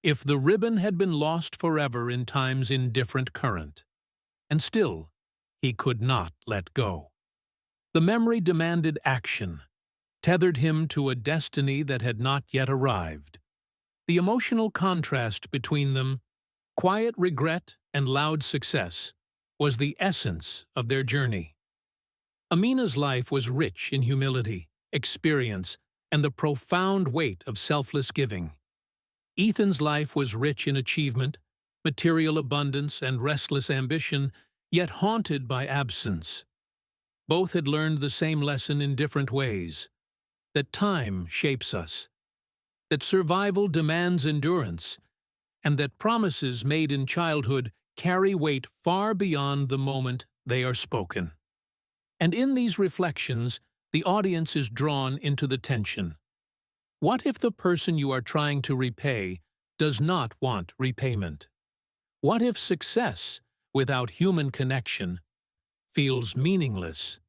if the ribbon had been lost forever in time's indifferent current. And still, he could not let go. The memory demanded action, tethered him to a destiny that had not yet arrived. The emotional contrast between them, quiet regret and loud success, was the essence of their journey. Amina's life was rich in humility, experience, and the profound weight of selfless giving. Ethan's life was rich in achievement, material abundance, and restless ambition, yet haunted by absence. Both had learned the same lesson in different ways, that time shapes us, that survival demands endurance, and that promises made in childhood carry weight far beyond the moment they are spoken. And in these reflections, the audience is drawn into the tension. What if the person you are trying to repay does not want repayment? What if success, without human connection, feels meaningless?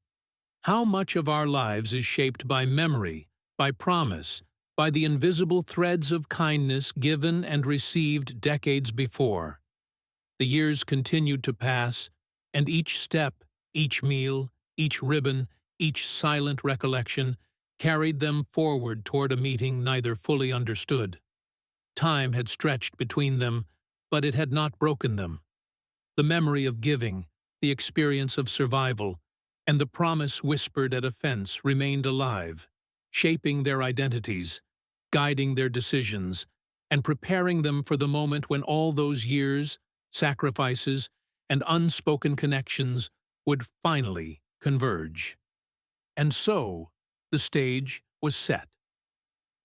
How much of our lives is shaped by memory, by promise, by the invisible threads of kindness given and received decades before? The years continued to pass, and each step, each meal, each ribbon, each silent recollection carried them forward toward a meeting neither fully understood. Time had stretched between them, but it had not broken them. The memory of giving, the experience of survival, and the promise whispered at a fence remained alive, shaping their identities, guiding their decisions, and preparing them for the moment when all those years, sacrifices, and unspoken connections would finally converge. And so, the stage was set.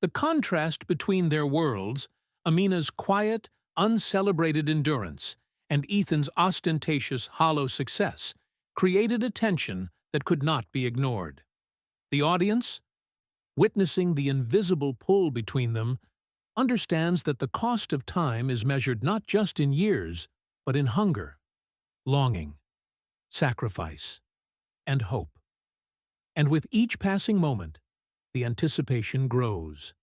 The contrast between their worlds, Amina's quiet, uncelebrated endurance, and Ethan's ostentatious, hollow success, created a tension that could not be ignored. The audience, witnessing the invisible pull between them, understands that the cost of time is measured not just in years, but in hunger, longing, sacrifice, and hope. And with each passing moment, the anticipation grows.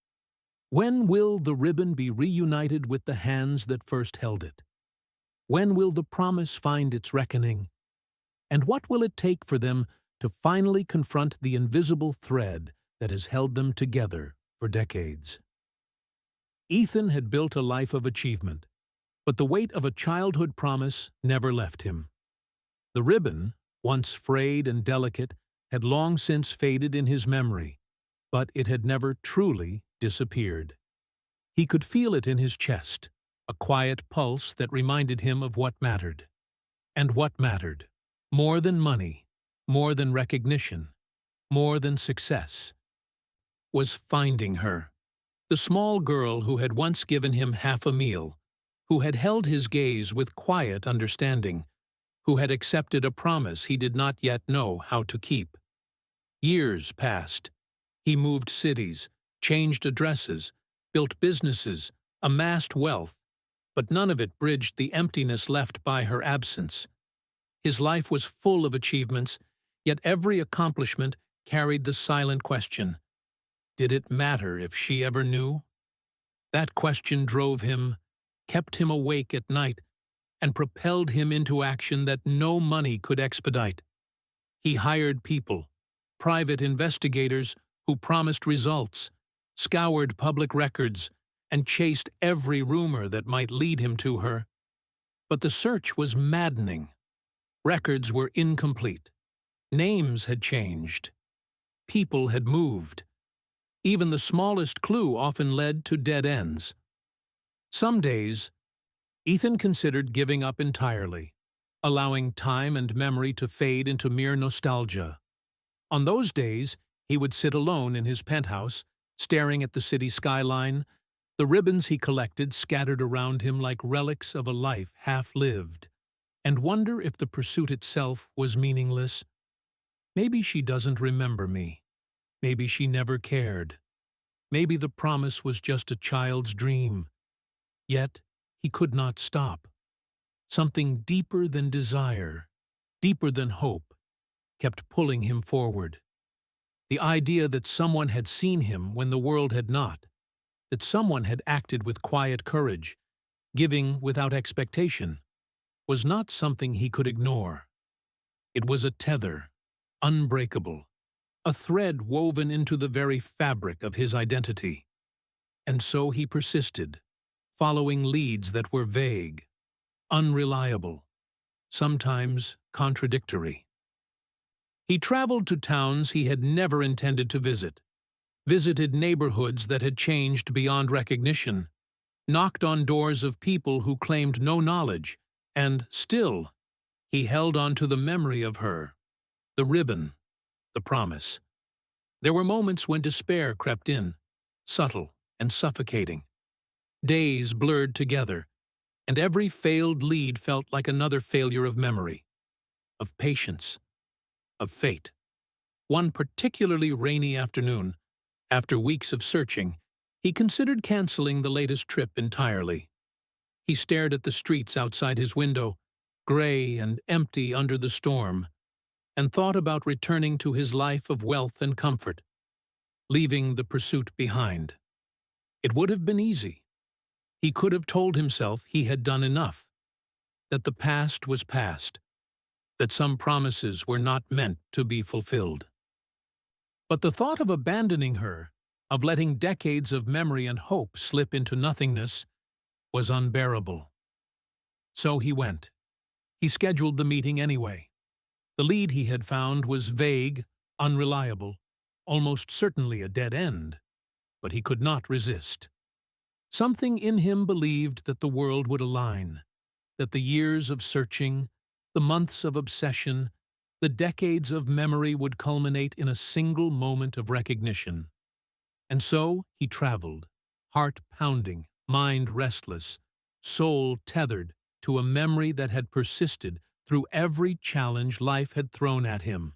When will the ribbon be reunited with the hands that first held it? When will the promise find its reckoning? And what will it take for them to finally confront the invisible thread that has held them together for decades? Ethan had built a life of achievement, but the weight of a childhood promise never left him. The ribbon, once frayed and delicate, had long since faded in his memory, but it had never truly disappeared. He could feel it in his chest, a quiet pulse that reminded him of what mattered. And what mattered, more than money, more than recognition, more than success, was finding her. The small girl who had once given him half a meal, who had held his gaze with quiet understanding, who had accepted a promise he did not yet know how to keep. Years passed. He moved cities, changed addresses, built businesses, amassed wealth, but none of it bridged the emptiness left by her absence. His life was full of achievements, yet every accomplishment carried the silent question: did it matter if she ever knew? That question drove him, kept him awake at night, and propelled him into action that no money could expedite. He hired people, private investigators who promised results, scoured public records, and chased every rumor that might lead him to her. But the search was maddening. Records were incomplete. Names had changed. People had moved. Even the smallest clue often led to dead ends. Some days, Ethan considered giving up entirely, allowing time and memory to fade into mere nostalgia. On those days, he would sit alone in his penthouse, staring at the city skyline, the ribbons he collected scattered around him like relics of a life half-lived, and wonder if the pursuit itself was meaningless. Maybe she doesn't remember me. Maybe she never cared. Maybe the promise was just a child's dream. Yet, he could not stop. Something deeper than desire, deeper than hope, kept pulling him forward. The idea that someone had seen him when the world had not, that someone had acted with quiet courage, giving without expectation, was not something he could ignore. It was a tether, unbreakable, a thread woven into the very fabric of his identity. And so he persisted, following leads that were vague, unreliable, sometimes contradictory. He traveled to towns he had never intended to visit, visited neighborhoods that had changed beyond recognition, knocked on doors of people who claimed no knowledge, and still, he held on to the memory of her, the ribbon, the promise. There were moments when despair crept in, subtle and suffocating. Days blurred together, and every failed lead felt like another failure of memory, of patience, of fate. One particularly rainy afternoon, after weeks of searching, he considered canceling the latest trip entirely. He stared at the streets outside his window, gray and empty under the storm, and thought about returning to his life of wealth and comfort, leaving the pursuit behind. It would have been easy. He could have told himself he had done enough, that the past was past, that some promises were not meant to be fulfilled. But the thought of abandoning her, of letting decades of memory and hope slip into nothingness, was unbearable. So he went. He scheduled the meeting anyway. The lead he had found was vague, unreliable, almost certainly a dead end, but he could not resist. Something in him believed that the world would align, that the years of searching, the months of obsession, the decades of memory would culminate in a single moment of recognition. And so he traveled, heart pounding, mind restless, soul tethered to a memory that had persisted through every challenge life had thrown at him.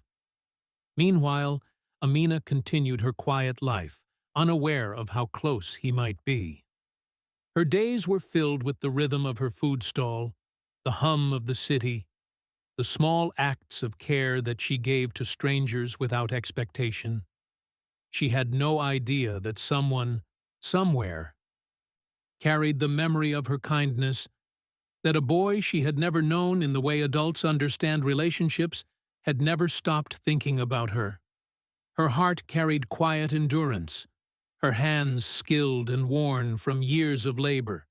Meanwhile, Amina continued her quiet life, unaware of how close he might be. Her days were filled with the rhythm of her food stall, the hum of the city, the small acts of care that she gave to strangers without expectation. She had no idea that someone, somewhere, carried the memory of her kindness, that a boy she had never known in the way adults understand relationships had never stopped thinking about her. Her heart carried quiet endurance, her hands skilled and worn from years of labor,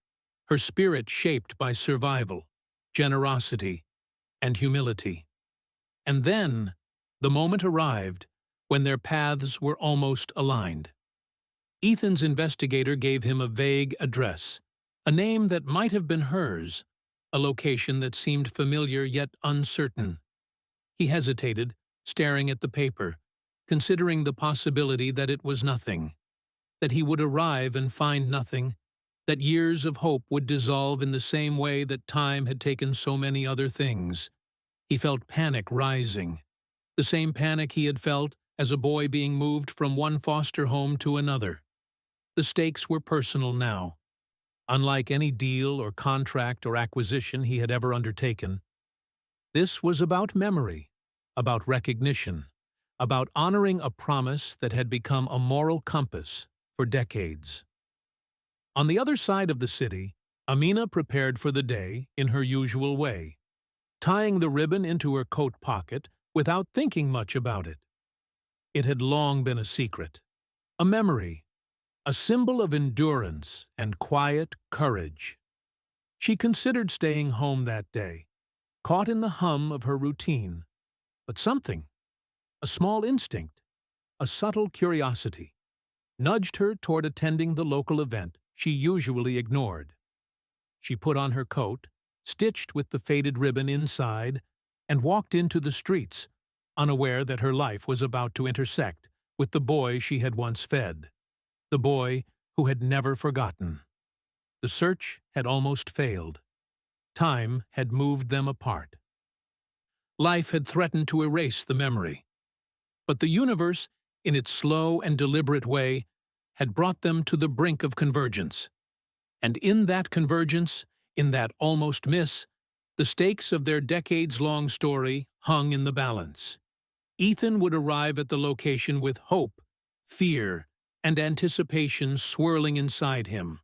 her spirit shaped by survival, generosity, and humility. And then, the moment arrived when their paths were almost aligned. Ethan's investigator gave him a vague address, a name that might have been hers, a location that seemed familiar yet uncertain. He hesitated, staring at the paper, considering the possibility that it was nothing, that he would arrive and find nothing, that years of hope would dissolve in the same way that time had taken so many other things. He felt panic rising, the same panic he had felt as a boy being moved from one foster home to another. The stakes were personal now. Unlike any deal or contract or acquisition he had ever undertaken, this was about memory, about recognition, about honoring a promise that had become a moral compass for decades. On the other side of the city, Amina prepared for the day in her usual way, tying the ribbon into her coat pocket without thinking much about it. It had long been a secret, a memory, a symbol of endurance and quiet courage. She considered staying home that day, caught in the hum of her routine, but something, a small instinct, a subtle curiosity, nudged her toward attending the local event she usually ignored. She put on her coat, stitched with the faded ribbon inside, and walked into the streets, unaware that her life was about to intersect with the boy she had once fed, the boy who had never forgotten. The search had almost failed. Time had moved them apart. Life had threatened to erase the memory. But the universe, in its slow and deliberate way, had brought them to the brink of convergence. And in that convergence, in that almost miss, the stakes of their decades-long story hung in the balance. Ethan would arrive at the location with hope, fear, and anticipation swirling inside him.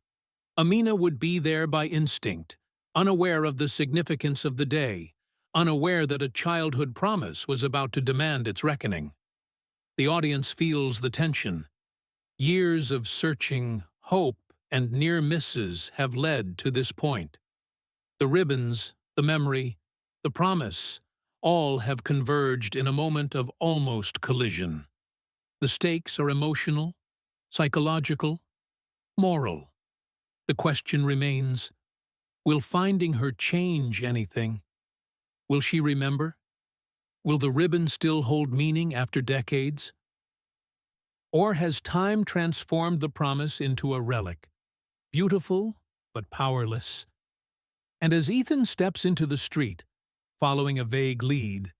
Amina would be there by instinct, unaware of the significance of the day, unaware that a childhood promise was about to demand its reckoning. The audience feels the tension. Years of searching, hope, and near misses have led to this point. The ribbons, the memory, the promise, all have converged in a moment of almost collision. The stakes are emotional, psychological, moral. The question remains, will finding her change anything? Will she remember? Will the ribbon still hold meaning after decades? Or has time transformed the promise into a relic, beautiful but powerless? And as Ethan steps into the street, following a vague lead,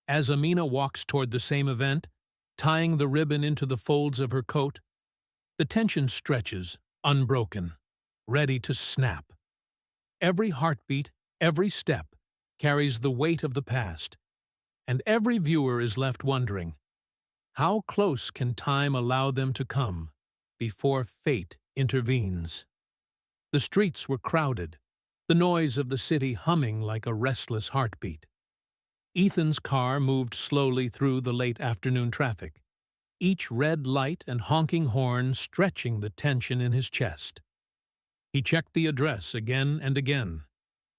as Amina walks toward the same event, tying the ribbon into the folds of her coat, the tension stretches, unbroken, ready to snap. Every heartbeat, every step, carries the weight of the past, and every viewer is left wondering, how close can time allow them to come before fate intervenes? The streets were crowded, the noise of the city humming like a restless heartbeat. Ethan's car moved slowly through the late afternoon traffic, each red light and honking horn stretching the tension in his chest. He checked the address again and again,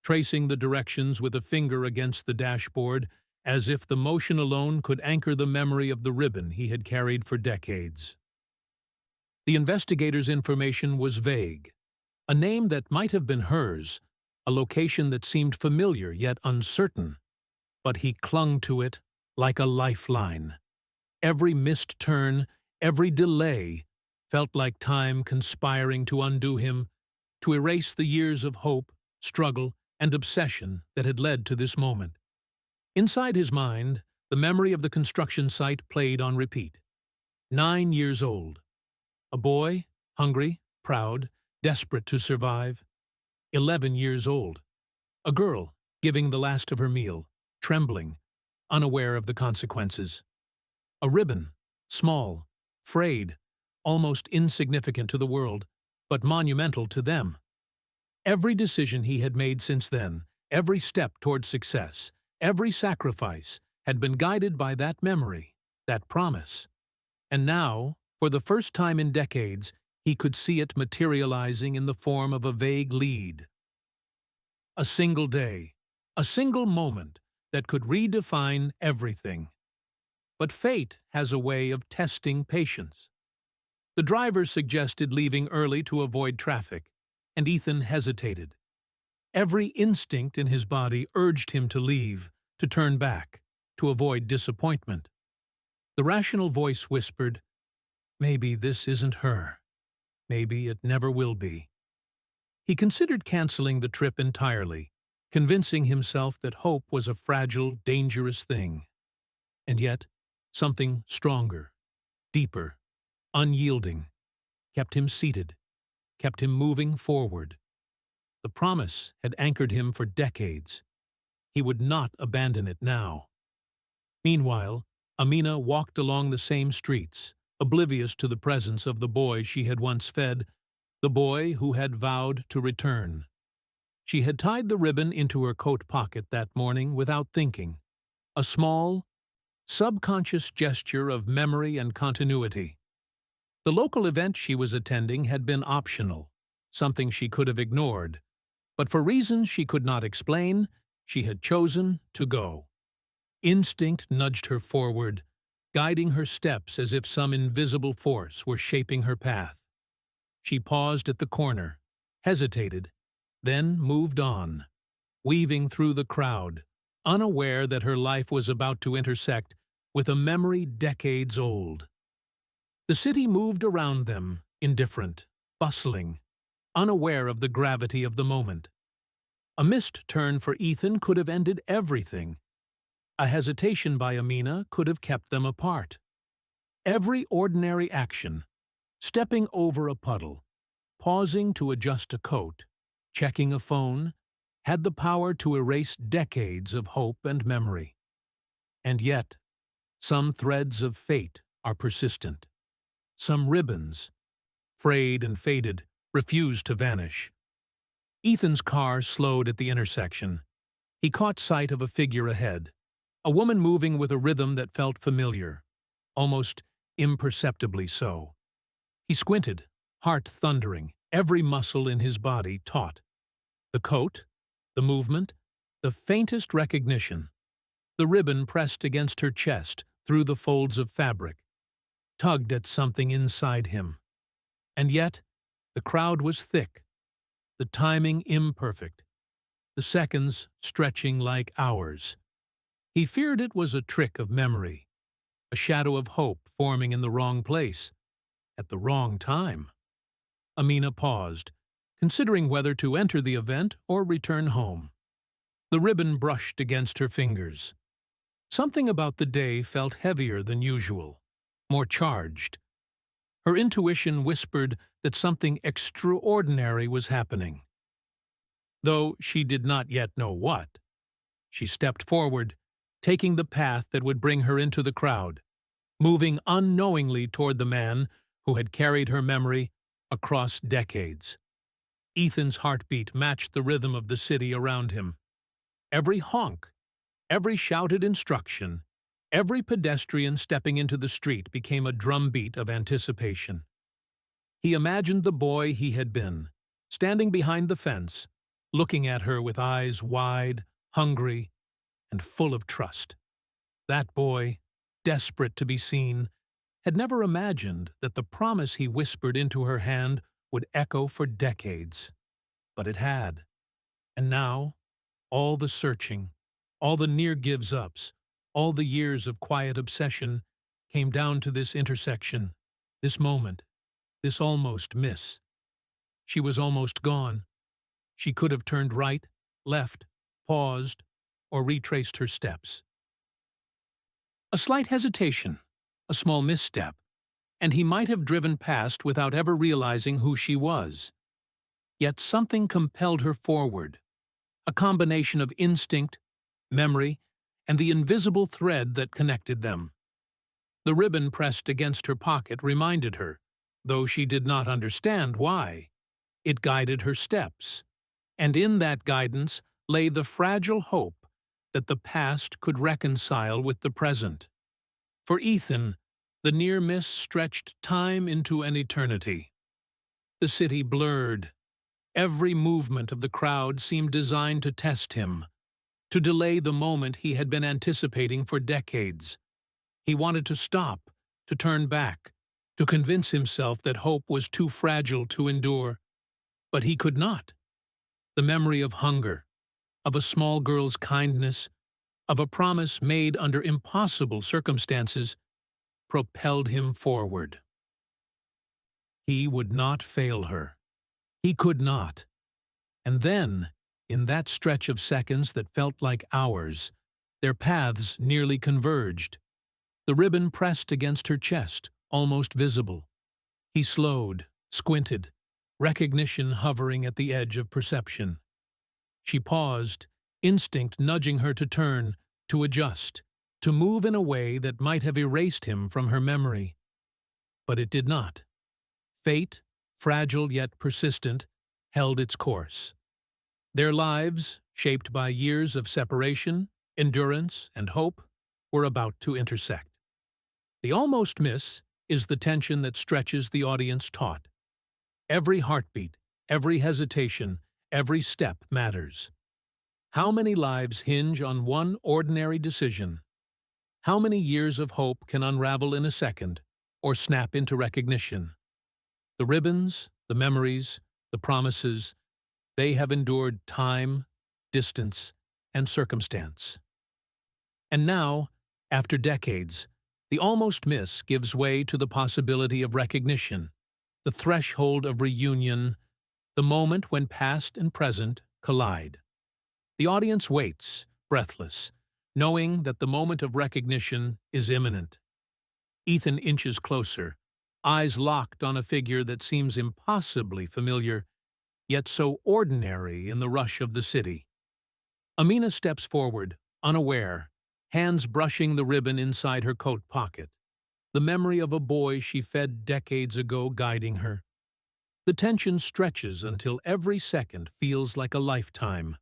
tracing the directions with a finger against the dashboard as if the motion alone could anchor the memory of the ribbon he had carried for decades. The investigator's information was vague, a name that might have been hers, a location that seemed familiar yet uncertain, but he clung to it like a lifeline. Every missed turn, every delay, felt like time conspiring to undo him, to erase the years of hope, struggle, and obsession that had led to this moment. Inside his mind, the memory of the construction site played on repeat. 9 years old. A boy, hungry, proud, desperate to survive. 11 years old. A girl, giving the last of her meal, trembling, unaware of the consequences. A ribbon, small, frayed, almost insignificant to the world, but monumental to them. Every decision he had made since then, every step toward success, every sacrifice, had been guided by that memory, that promise. And now, for the first time in decades, he could see it materializing in the form of a vague lead. A single day, a single moment that could redefine everything. But fate has a way of testing patience. The driver suggested leaving early to avoid traffic, and Ethan hesitated. Every instinct in his body urged him to leave, to turn back, to avoid disappointment. The rational voice whispered, "Maybe this isn't her. Maybe it never will be." He considered canceling the trip entirely, convincing himself that hope was a fragile, dangerous thing. And yet, something stronger, deeper, unyielding, kept him seated, kept him moving forward. The promise had anchored him for decades. He would not abandon it now. Meanwhile, Amina walked along the same streets, oblivious to the presence of the boy she had once fed, the boy who had vowed to return. She had tied the ribbon into her coat pocket that morning without thinking, a small, subconscious gesture of memory and continuity. The local event she was attending had been optional, something she could have ignored, but for reasons she could not explain, she had chosen to go. Instinct nudged her forward, guiding her steps as if some invisible force were shaping her path. She paused at the corner, hesitated, then moved on, weaving through the crowd, unaware that her life was about to intersect with a memory decades old. The city moved around them, indifferent, bustling, unaware of the gravity of the moment. A missed turn for Ethan could have ended everything. A hesitation by Amina could have kept them apart. Every ordinary action, stepping over a puddle, pausing to adjust a coat, checking a phone, had the power to erase decades of hope and memory. And yet, some threads of fate are persistent. Some ribbons, frayed and faded, refuse to vanish. Ethan's car slowed at the intersection. He caught sight of a figure ahead, a woman moving with a rhythm that felt familiar, almost imperceptibly so. He squinted, heart thundering, every muscle in his body taut. The coat, the movement, the faintest recognition. The ribbon pressed against her chest through the folds of fabric, tugged at something inside him. And yet, the crowd was thick, the timing imperfect, the seconds stretching like hours. He feared it was a trick of memory, a shadow of hope forming in the wrong place, at the wrong time. Amina paused, considering whether to enter the event or return home. The ribbon brushed against her fingers. Something about the day felt heavier than usual, more charged. Her intuition whispered that something extraordinary was happening. Though she did not yet know what, she stepped forward, taking the path that would bring her into the crowd, moving unknowingly toward the man who had carried her memory across decades. Ethan's heartbeat matched the rhythm of the city around him. Every honk, every shouted instruction, every pedestrian stepping into the street became a drumbeat of anticipation. He imagined the boy he had been, standing behind the fence, looking at her with eyes wide, hungry, and full of trust. That boy, desperate to be seen, had never imagined that the promise he whispered into her hand would echo for decades. But it had. And now, all the searching, all the near gives-ups, All the years of quiet obsession came down to this intersection, this moment, this almost miss. She was almost gone. She could have turned right, left, paused, or retraced her steps. A slight hesitation, a small misstep, and he might have driven past without ever realizing who she was. Yet something compelled her forward, a combination of instinct, memory, and the invisible thread that connected them. The ribbon pressed against her pocket reminded her, though she did not understand why. It guided her steps, and in that guidance lay the fragile hope that the past could reconcile with the present. For Ethan, the near miss stretched time into an eternity. The city blurred. Every movement of the crowd seemed designed to test him, to delay the moment he had been anticipating for decades. He wanted to stop, to turn back, to convince himself that hope was too fragile to endure. But he could not. The memory of hunger, of a small girl's kindness, of a promise made under impossible circumstances, propelled him forward. He would not fail her. He could not. And then, in that stretch of seconds that felt like hours, their paths nearly converged. The ribbon pressed against her chest, almost visible. He slowed, squinted, recognition hovering at the edge of perception. She paused, instinct nudging her to turn, to adjust, to move in a way that might have erased him from her memory. But it did not. Fate, fragile yet persistent, held its course. Their lives, shaped by years of separation, endurance, and hope, were about to intersect. The almost miss is the tension that stretches the audience taut. Every heartbeat, every hesitation, every step matters. How many lives hinge on one ordinary decision? How many years of hope can unravel in a second, or snap into recognition? The ribbons, the memories, the promises, they have endured time, distance, and circumstance. And now, after decades, the almost miss gives way to the possibility of recognition, the threshold of reunion, the moment when past and present collide. The audience waits, breathless, knowing that the moment of recognition is imminent. Ethan inches closer, eyes locked on a figure that seems impossibly familiar, yet so ordinary in the rush of the city. Amina steps forward, unaware, hands brushing the ribbon inside her coat pocket, the memory of a boy she fed decades ago guiding her. The tension stretches until every second feels like a lifetime.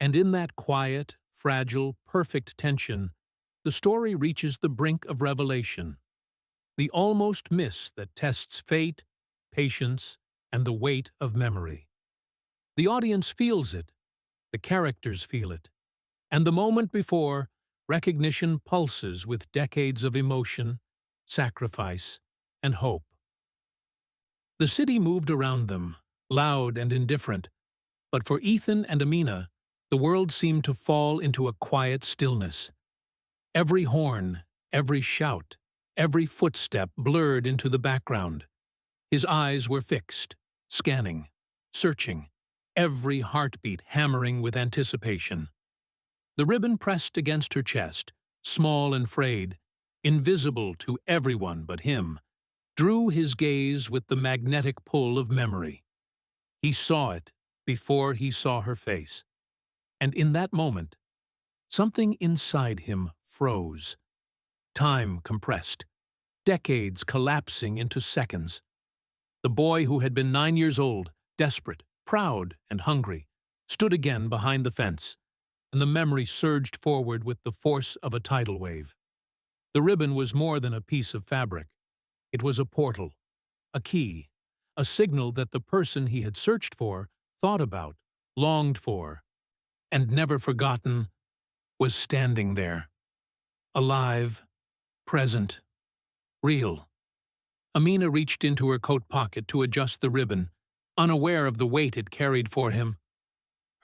And in that quiet, fragile, perfect tension, the story reaches the brink of revelation. The almost miss that tests fate, patience, and the weight of memory. The audience feels it, the characters feel it, and the moment before, recognition pulses with decades of emotion, sacrifice, and hope. The city moved around them, loud and indifferent, but for Ethan and Amina, the world seemed to fall into a quiet stillness. Every horn, every shout, every footstep blurred into the background. His eyes were fixed, scanning, searching, every heartbeat hammering with anticipation. The ribbon pressed against her chest, small and frayed, invisible to everyone but him, drew his gaze with the magnetic pull of memory. He saw it before he saw her face. And in that moment, something inside him froze. Time compressed, decades collapsing into seconds. The boy who had been 9 years old, desperate, proud, and hungry, stood again behind the fence, and the memory surged forward with the force of a tidal wave. The ribbon was more than a piece of fabric. It was a portal, a key, a signal that the person he had searched for, thought about, longed for, and never forgotten, was standing there. Alive, present, real. Amina reached into her coat pocket to adjust the ribbon, unaware of the weight it carried for him.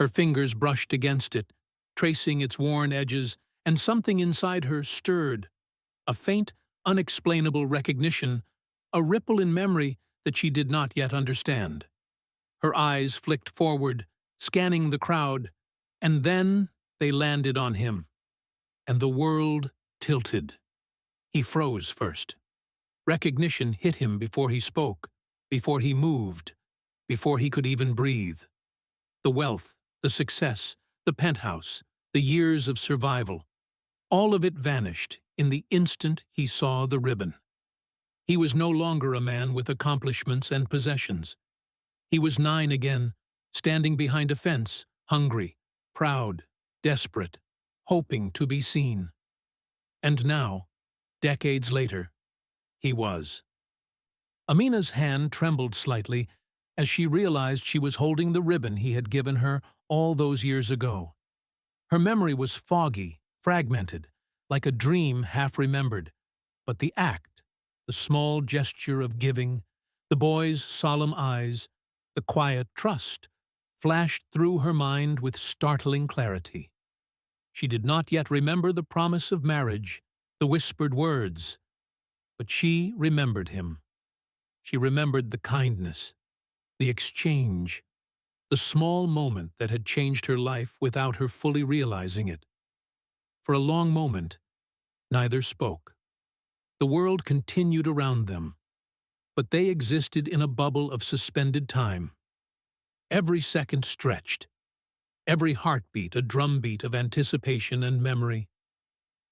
Her fingers brushed against it, tracing its worn edges and something inside her stirred, a faint, unexplainable recognition, a ripple in memory that she did not yet understand. Her eyes flicked forward, scanning the crowd, and then they landed on him, and the world tilted. He froze first. Recognition hit him before he spoke, before he moved, before he could even breathe. The wealth, the success, the penthouse, the years of survival, all of it vanished in the instant he saw the ribbon. He was no longer a man with accomplishments and possessions. He was 9 again, standing behind a fence, hungry, proud, desperate, hoping to be seen. And now, decades later, he was. Amina's hand trembled slightly as she realized she was holding the ribbon he had given her all those years ago. Her memory was foggy, fragmented, like a dream half-remembered, but the act, the small gesture of giving, the boy's solemn eyes, the quiet trust, flashed through her mind with startling clarity. She did not yet remember the promise of marriage, the whispered words, but she remembered him. She remembered the kindness, the exchange, the small moment that had changed her life without her fully realizing it. For a long moment, neither spoke. The world continued around them, but they existed in a bubble of suspended time. Every second stretched, every heartbeat a drumbeat of anticipation and memory.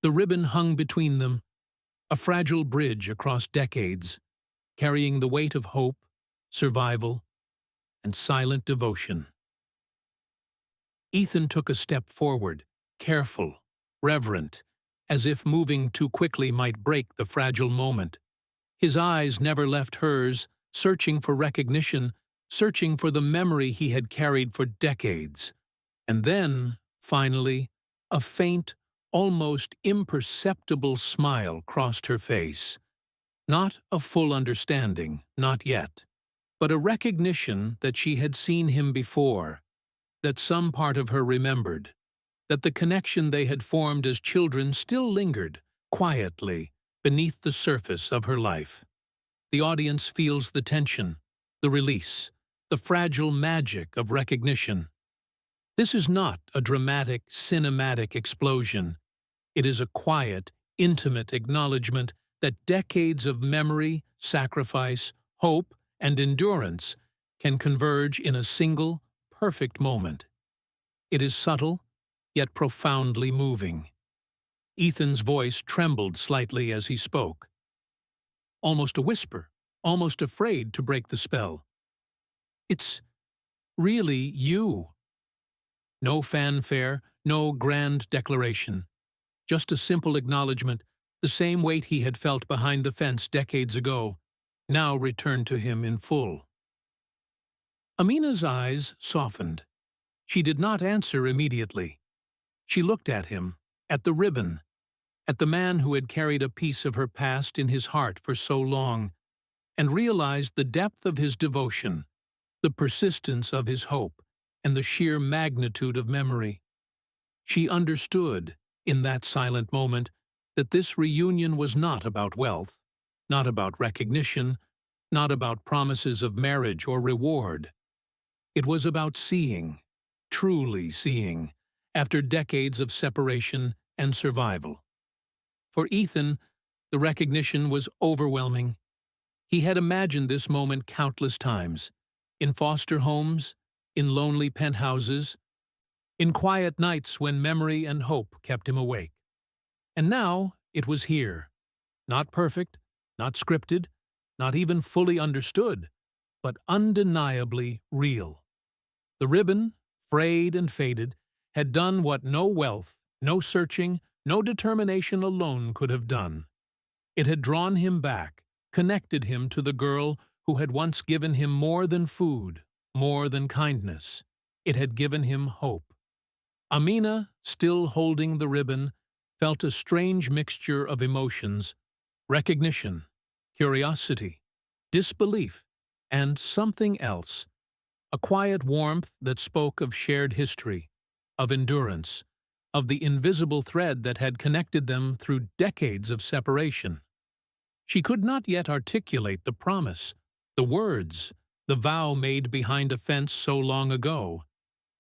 The ribbon hung between them, a fragile bridge across decades, carrying the weight of hope, survival, and silent devotion. Ethan took a step forward, careful, reverent, as if moving too quickly might break the fragile moment. His eyes never left hers, searching for recognition, searching for the memory he had carried for decades. And then, finally, a faint, almost imperceptible smile crossed her face. Not a full understanding, not yet, but a recognition that she had seen him before, that some part of her remembered, that the connection they had formed as children still lingered, quietly, beneath the surface of her life. The audience feels the tension, the release, the fragile magic of recognition. This is not a dramatic, cinematic explosion. It is a quiet, intimate acknowledgement that decades of memory, sacrifice, hope, and endurance can converge in a single, perfect moment. It is subtle, yet profoundly moving. Ethan's voice trembled slightly as he spoke. Almost a whisper, almost afraid to break the spell. "It's really you." No fanfare, no grand declaration. Just a simple acknowledgement, the same weight he had felt behind the fence decades ago, now returned to him in full. Amina's eyes softened. She did not answer immediately. She looked at him, at the ribbon, at the man who had carried a piece of her past in his heart for so long, and realized the depth of his devotion, the persistence of his hope, and the sheer magnitude of memory. She understood, in that silent moment, that this reunion was not about wealth, not about recognition, not about promises of marriage or reward. It was about seeing, truly seeing, after decades of separation and survival. For Ethan, the recognition was overwhelming. He had imagined this moment countless times, in foster homes, in lonely penthouses, in quiet nights when memory and hope kept him awake. And now it was here, not perfect, not scripted, not even fully understood, but undeniably real. The ribbon, frayed and faded, had done what no wealth, no searching, no determination alone could have done. It had drawn him back, connected him to the girl who had once given him more than food, more than kindness. It had given him hope. Amina, still holding the ribbon, felt a strange mixture of emotions: recognition, curiosity, disbelief, and something else, a quiet warmth that spoke of shared history, of endurance, of the invisible thread that had connected them through decades of separation. She could not yet articulate the promise, the words, the vow made behind a fence so long ago,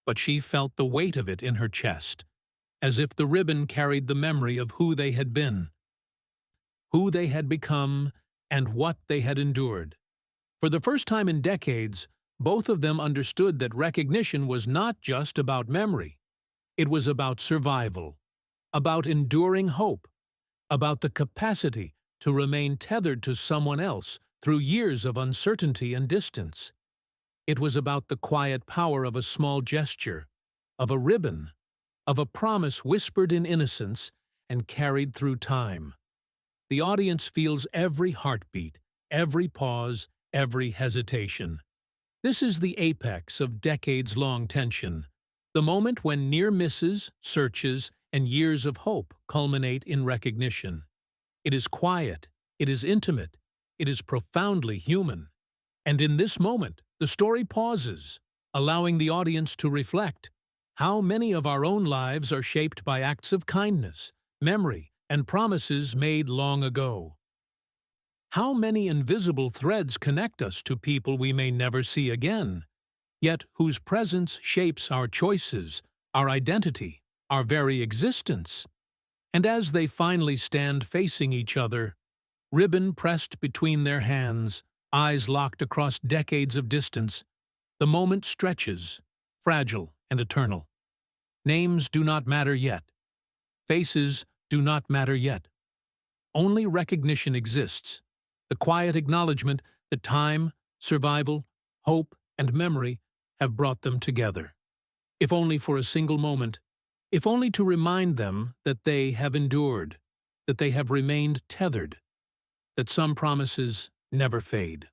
but she felt the weight of it in her chest, as if the ribbon carried the memory of who they had been, who they had become, and what they had endured. For the first time in decades, both of them understood that recognition was not just about memory. It was about survival, about enduring hope, about the capacity to remain tethered to someone else through years of uncertainty and distance. It was about the quiet power of a small gesture, of a ribbon, of a promise whispered in innocence and carried through time. The audience feels every heartbeat, every pause, every hesitation. This is the apex of decades-long tension, the moment when near misses, searches, and years of hope culminate in recognition. It is quiet, it is intimate, it is profoundly human. And in this moment, the story pauses, allowing the audience to reflect. How many of our own lives are shaped by acts of kindness, memory, and promises made long ago? How many invisible threads connect us to people we may never see again, yet whose presence shapes our choices, our identity, our very existence? And as they finally stand facing each other, ribbon pressed between their hands, eyes locked across decades of distance, the moment stretches, fragile and eternal. Names do not matter yet. Faces do not matter yet. Only recognition exists, the quiet acknowledgement that time, survival, hope, and memory have brought them together. If only for a single moment, if only to remind them that they have endured, that they have remained tethered, that some promises never fade.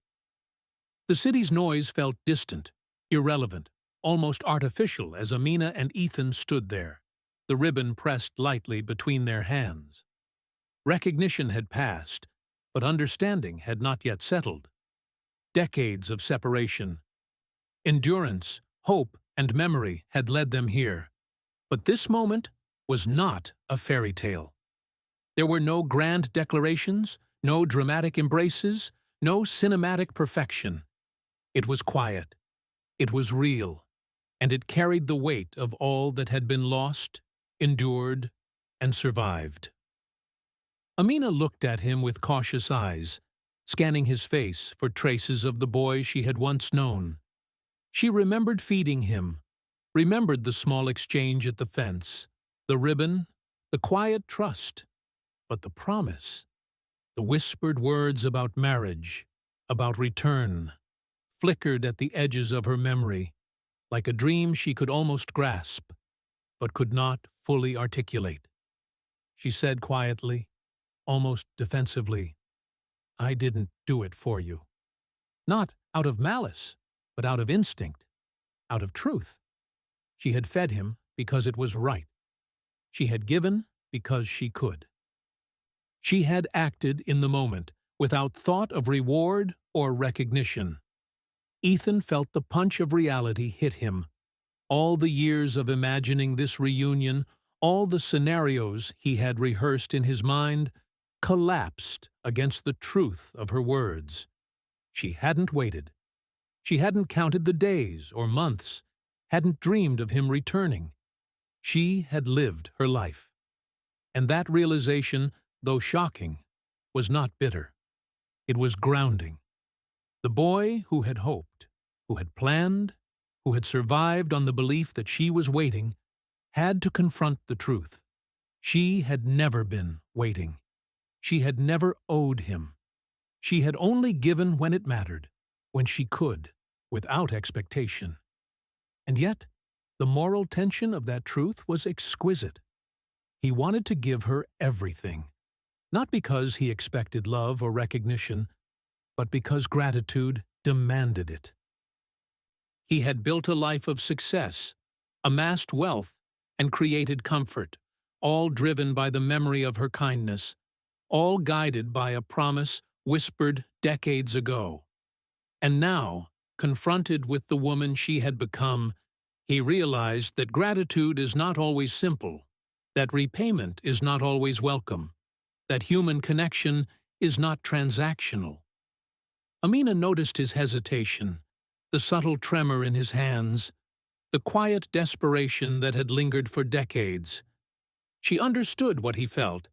The city's noise felt distant, irrelevant, almost artificial as Amina and Ethan stood there, the ribbon pressed lightly between their hands. Recognition had passed, but understanding had not yet settled. Decades of separation, endurance, hope, and memory had led them here. But this moment was not a fairy tale. There were no grand declarations, no dramatic embraces, no cinematic perfection. It was quiet, it was real, and it carried the weight of all that had been lost, endured, and survived. Amina looked at him with cautious eyes, scanning his face for traces of the boy she had once known. She remembered feeding him, remembered the small exchange at the fence, the ribbon, the quiet trust, but the promise, the whispered words about marriage, about return, flickered at the edges of her memory, like a dream she could almost grasp, but could not fully articulate. She said quietly, almost defensively, "I didn't do it for you." Not out of malice, but out of instinct, out of truth. She had fed him because it was right. She had given because she could. She had acted in the moment, without thought of reward or recognition. Ethan felt the punch of reality hit him. All the years of imagining this reunion, all the scenarios he had rehearsed in his mind, collapsed against the truth of her words. She hadn't waited. She hadn't counted the days or months, hadn't dreamed of him returning. She had lived her life. And that realization, though shocking, was not bitter. It was grounding. The boy who had hoped, who had planned, who had survived on the belief that she was waiting, had to confront the truth. She had never been waiting. She had never owed him. She had only given when it mattered, when she could, without expectation. And yet, the moral tension of that truth was exquisite. He wanted to give her everything, not because he expected love or recognition, but because gratitude demanded it. He had built a life of success, amassed wealth, and created comfort, all driven by the memory of her kindness, all guided by a promise whispered decades ago. And now, confronted with the woman she had become, he realized that gratitude is not always simple, that repayment is not always welcome, that human connection is not transactional. Amina noticed his hesitation, the subtle tremor in his hands, the quiet desperation that had lingered for decades. She understood what he felt,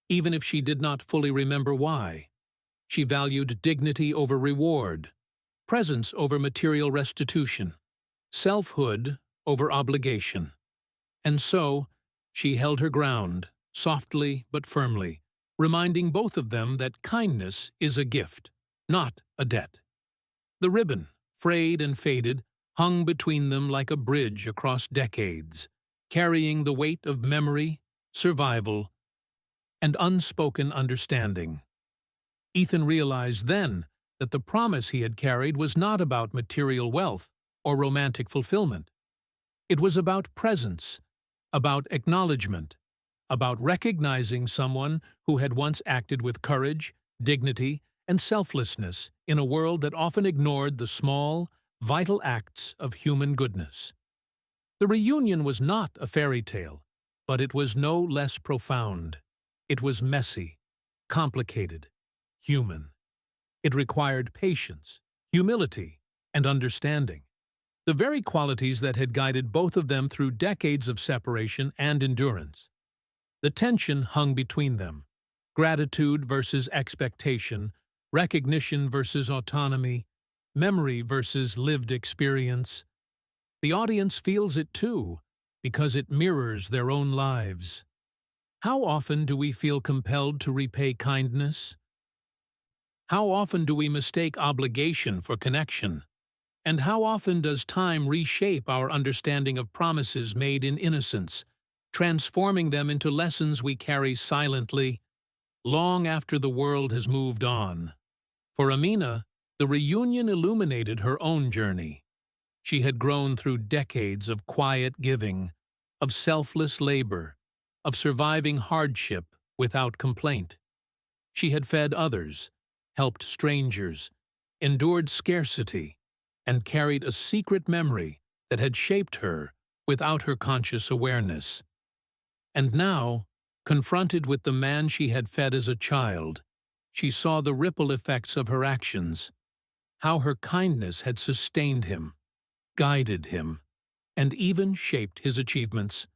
even if she did not fully remember why. She valued dignity over reward, presence over material restitution, selfhood over obligation. And so, she held her ground, softly but firmly, reminding both of them that kindness is a gift, not a debt. The ribbon, frayed and faded, hung between them like a bridge across decades, carrying the weight of memory, survival, and unspoken understanding. Ethan realized then that the promise he had carried was not about material wealth or romantic fulfillment. It was about presence, about acknowledgement, about recognizing someone who had once acted with courage, dignity, and selflessness in a world that often ignored the small, vital acts of human goodness. The reunion was not a fairy tale, but it was no less profound. It was messy, complicated, human. It required patience, humility, and understanding, the very qualities that had guided both of them through decades of separation and endurance. The tension hung between them, gratitude versus expectation, recognition versus autonomy, memory versus lived experience. The audience feels it too, because it mirrors their own lives. How often do we feel compelled to repay kindness? How often do we mistake obligation for connection? And how often does time reshape our understanding of promises made in innocence, transforming them into lessons we carry silently, long after the world has moved on? For Amina, the reunion illuminated her own journey. She had grown through decades of quiet giving, of selfless labor, of surviving hardship without complaint. She had fed others, helped strangers, endured scarcity, and carried a secret memory that had shaped her without her conscious awareness. And now, confronted with the man she had fed as a child, she saw the ripple effects of her actions, how her kindness had sustained him, guided him, and even shaped his achievements.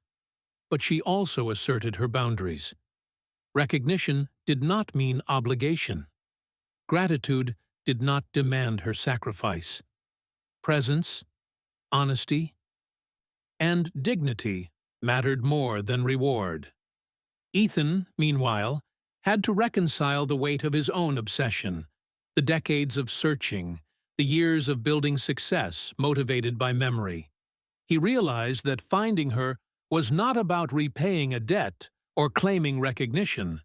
But she also asserted her boundaries. Recognition did not mean obligation. Gratitude did not demand her sacrifice. Presence, honesty, and dignity mattered more than reward. Ethan, meanwhile, had to reconcile the weight of his own obsession, the decades of searching, the years of building success motivated by memory. He realized that finding her was not about repaying a debt or claiming recognition.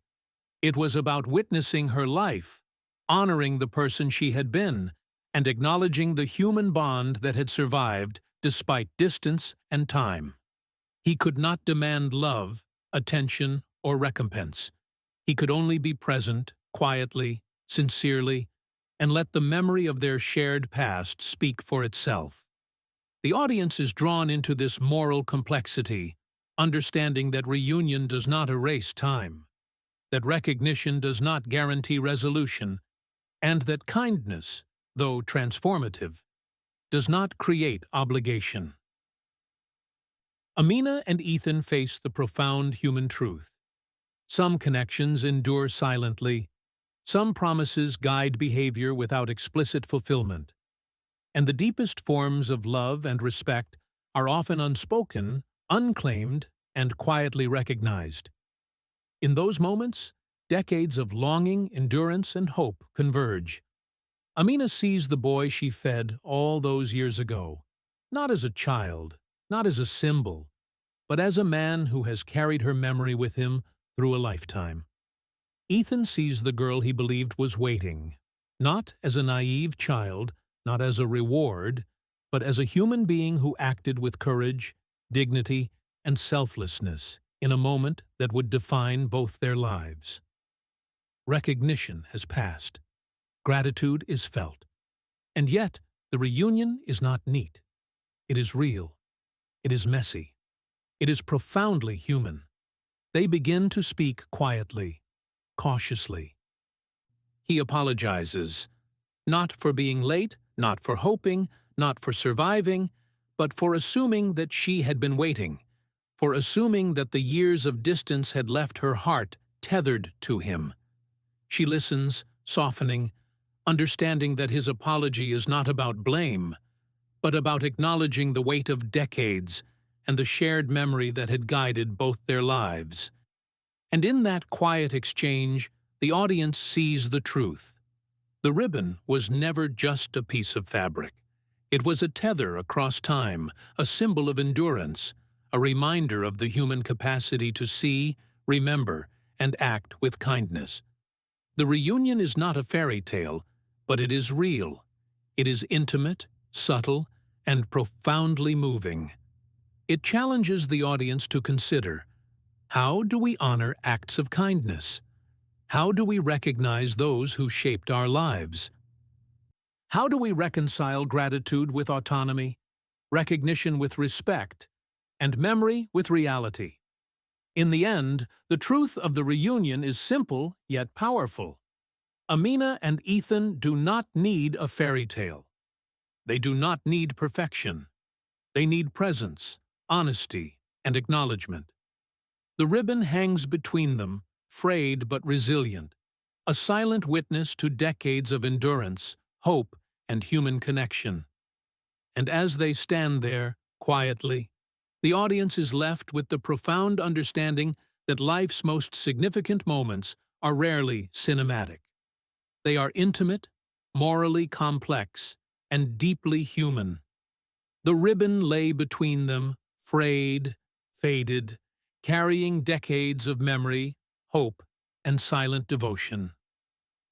It was about witnessing her life, honoring the person she had been, and acknowledging the human bond that had survived despite distance and time. He could not demand love, attention, or recompense. He could only be present, quietly, sincerely, and let the memory of their shared past speak for itself. The audience is drawn into this moral complexity, understanding that reunion does not erase time, that recognition does not guarantee resolution, and that kindness, though transformative, does not create obligation. Amina and Ethan face the profound human truth. Some connections endure silently, some promises guide behavior without explicit fulfillment, and the deepest forms of love and respect are often unspoken, unclaimed, and quietly recognized. In those moments, decades of longing, endurance, and hope converge. Amina sees the boy she fed all those years ago, not as a child, not as a symbol, but as a man who has carried her memory with him through a lifetime. Ethan sees the girl he believed was waiting, not as a naive child, not as a reward, but as a human being who acted with courage, dignity, and selflessness in a moment that would define both their lives. Recognition has passed. Gratitude is felt. And yet, the reunion is not neat. It is real. It is messy. It is profoundly human. They begin to speak quietly, cautiously. He apologizes, not for being late, not for hoping, not for surviving, but for assuming that she had been waiting, for assuming that the years of distance had left her heart tethered to him. She listens, softening, understanding that his apology is not about blame, but about acknowledging the weight of decades and the shared memory that had guided both their lives. And in that quiet exchange, the audience sees the truth. The ribbon was never just a piece of fabric. It was a tether across time, a symbol of endurance, a reminder of the human capacity to see, remember, and act with kindness. The reunion is not a fairy tale, but it is real. It is intimate, subtle, and profoundly moving. It challenges the audience to consider, how do we honor acts of kindness? How do we recognize those who shaped our lives? How do we reconcile gratitude with autonomy, recognition with respect, and memory with reality? In the end, the truth of the reunion is simple yet powerful. Amina and Ethan do not need a fairy tale. They do not need perfection. They need presence, honesty, and acknowledgement. The ribbon hangs between them, frayed but resilient, a silent witness to decades of endurance, hope, and human connection. And as they stand there, quietly, the audience is left with the profound understanding that life's most significant moments are rarely cinematic. They are intimate, morally complex, and deeply human. The ribbon lay between them, frayed, faded, carrying decades of memory, hope, and silent devotion.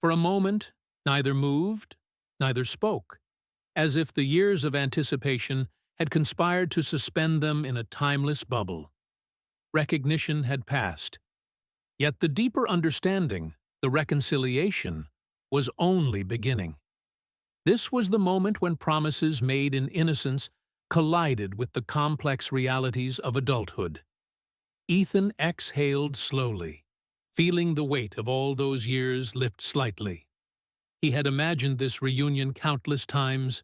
For a moment, neither moved, neither spoke, as if the years of anticipation had conspired to suspend them in a timeless bubble. Recognition had passed, yet the deeper understanding, the reconciliation, was only beginning. This was the moment when promises made in innocence collided with the complex realities of adulthood. Ethan exhaled slowly, feeling the weight of all those years lift slightly. He had imagined this reunion countless times,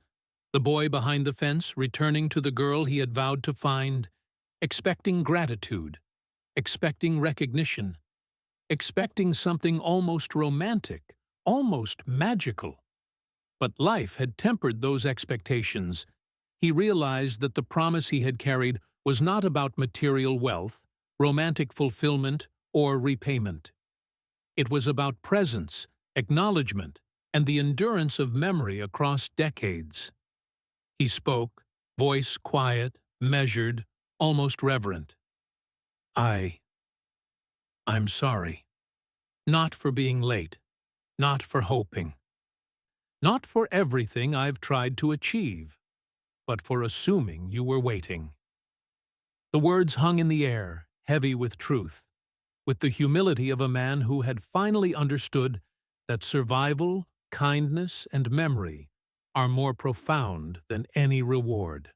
the boy behind the fence returning to the girl he had vowed to find, expecting gratitude, expecting recognition, expecting something almost romantic, almost magical. But life had tempered those expectations. He realized that the promise he had carried was not about material wealth, romantic fulfillment, or repayment. It was about presence, acknowledgement, and the endurance of memory across decades. He spoke, voice quiet, measured, almost reverent. I'm sorry. Not for being late. Not for hoping. Not for everything I've tried to achieve, but for assuming you were waiting. The words hung in the air, heavy with truth, with the humility of a man who had finally understood that survival, kindness, and memory are more profound than any reward.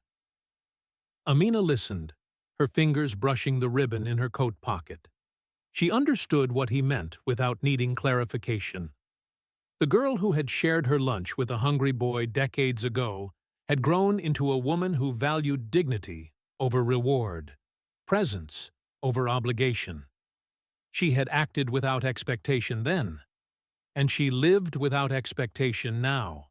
Amina listened, her fingers brushing the ribbon in her coat pocket. She understood what he meant without needing clarification. The girl who had shared her lunch with a hungry boy decades ago had grown into a woman who valued dignity over reward, presence over obligation. She had acted without expectation then, and she lived without expectation now.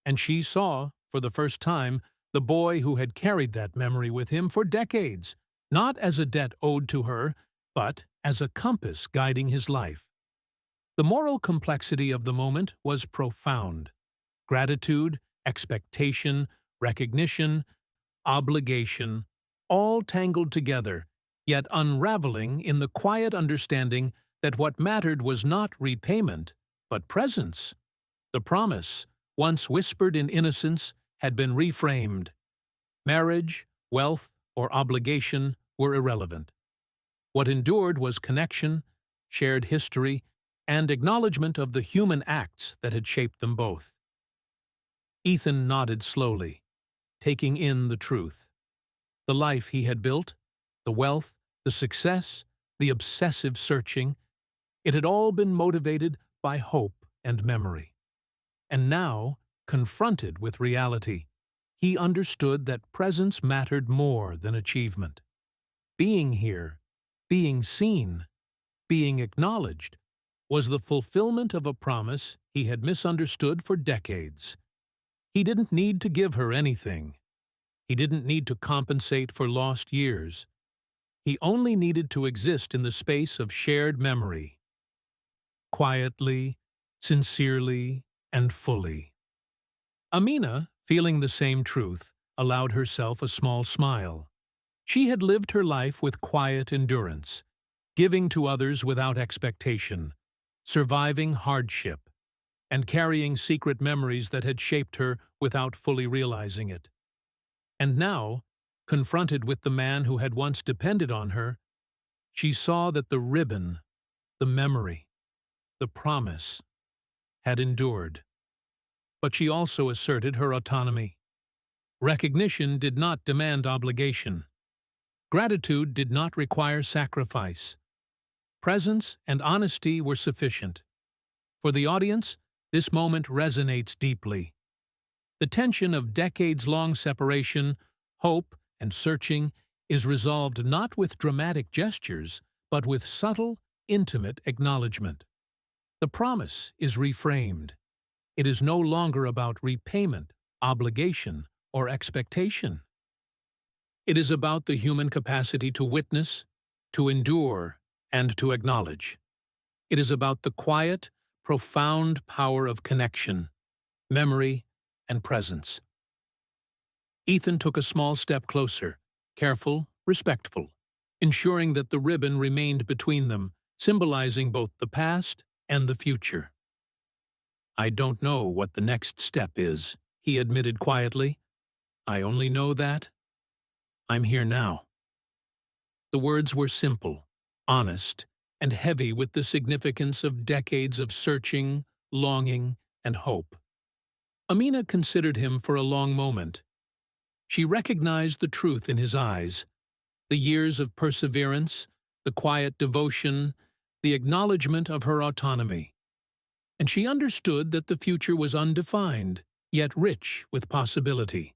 And she saw, for the first time, the boy who had carried that memory with him for decades, not as a debt owed to her, but as a compass guiding his life. The moral complexity of the moment was profound. Gratitude, expectation, recognition, obligation, all tangled together, yet unraveling in the quiet understanding that what mattered was not repayment, but presence. The promise, once whispered in innocence, had been reframed. Marriage, wealth, or obligation were irrelevant. What endured was connection, shared history, and acknowledgement of the human acts that had shaped them both. Ethan nodded slowly, taking in the truth. The life he had built, the wealth, the success, the obsessive searching, it had all been motivated by hope and memory. And now, confronted with reality, he understood that presence mattered more than achievement. Being here, being seen, being acknowledged, was the fulfillment of a promise he had misunderstood for decades. He didn't need to give her anything. He didn't need to compensate for lost years. He only needed to exist in the space of shared memory, quietly, sincerely, and fully. Amina, feeling the same truth, allowed herself a small smile. She had lived her life with quiet endurance, giving to others without expectation, surviving hardship, and carrying secret memories that had shaped her without fully realizing it. And now, confronted with the man who had once depended on her, she saw that the ribbon, the memory, the promise, had endured. But she also asserted her autonomy. Recognition did not demand obligation. Gratitude did not require sacrifice. Presence and honesty were sufficient. For the audience, this moment resonates deeply. The tension of decades-long separation, hope, and searching is resolved not with dramatic gestures, but with subtle, intimate acknowledgement. The promise is reframed. It is no longer about repayment, obligation, or expectation. It is about the human capacity to witness, to endure, and to acknowledge. It is about the quiet, profound power of connection, memory, and presence. Ethan took a small step closer, careful, respectful, ensuring that the ribbon remained between them, symbolizing both the past and the future. "I don't know what the next step is," he admitted quietly. "I only know that I'm here now." The words were simple, honest, and heavy with the significance of decades of searching, longing, and hope. Amina considered him for a long moment. She recognized the truth in his eyes, the years of perseverance, the quiet devotion, the acknowledgement of her autonomy. And she understood that the future was undefined, yet rich with possibility.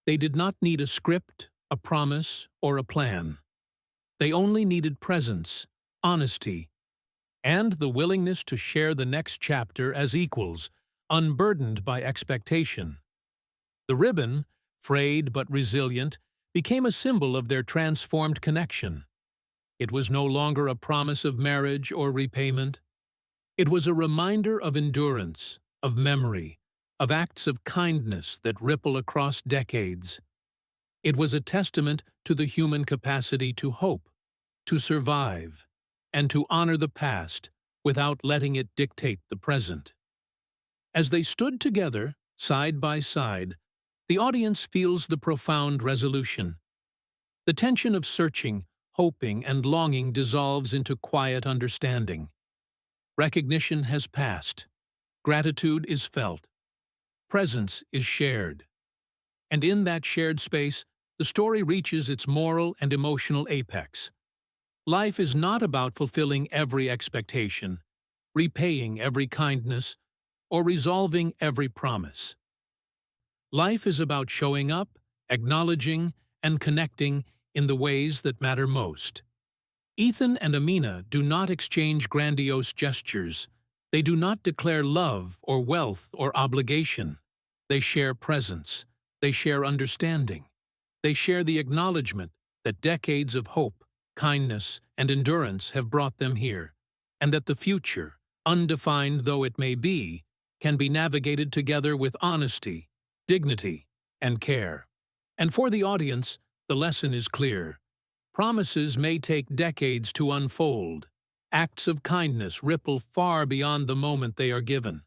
They did not need a script, a promise, or a plan. They only needed presence, honesty, and the willingness to share the next chapter as equals, unburdened by expectation. The ribbon, frayed but resilient, became a symbol of their transformed connection. It was no longer a promise of marriage or repayment. It was a reminder of endurance, of memory, of acts of kindness that ripple across decades. It was a testament to the human capacity to hope, to survive, and to honor the past without letting it dictate the present. As they stood together, side by side, the audience feels the profound resolution. The tension of searching, hoping, and longing dissolves into quiet understanding. Recognition has passed. Gratitude is felt. Presence is shared. And in that shared space, the story reaches its moral and emotional apex. Life is not about fulfilling every expectation, repaying every kindness, or resolving every promise. Life is about showing up, acknowledging, and connecting in the ways that matter most. Ethan and Amina do not exchange grandiose gestures. They do not declare love or wealth or obligation. They share presence. They share understanding. They share the acknowledgement that decades of hope, kindness, and endurance have brought them here, and that the future, undefined though it may be, can be navigated together with honesty, dignity, and care. And for the audience, the lesson is clear. Promises may take decades to unfold. Acts of kindness ripple far beyond the moment they are given.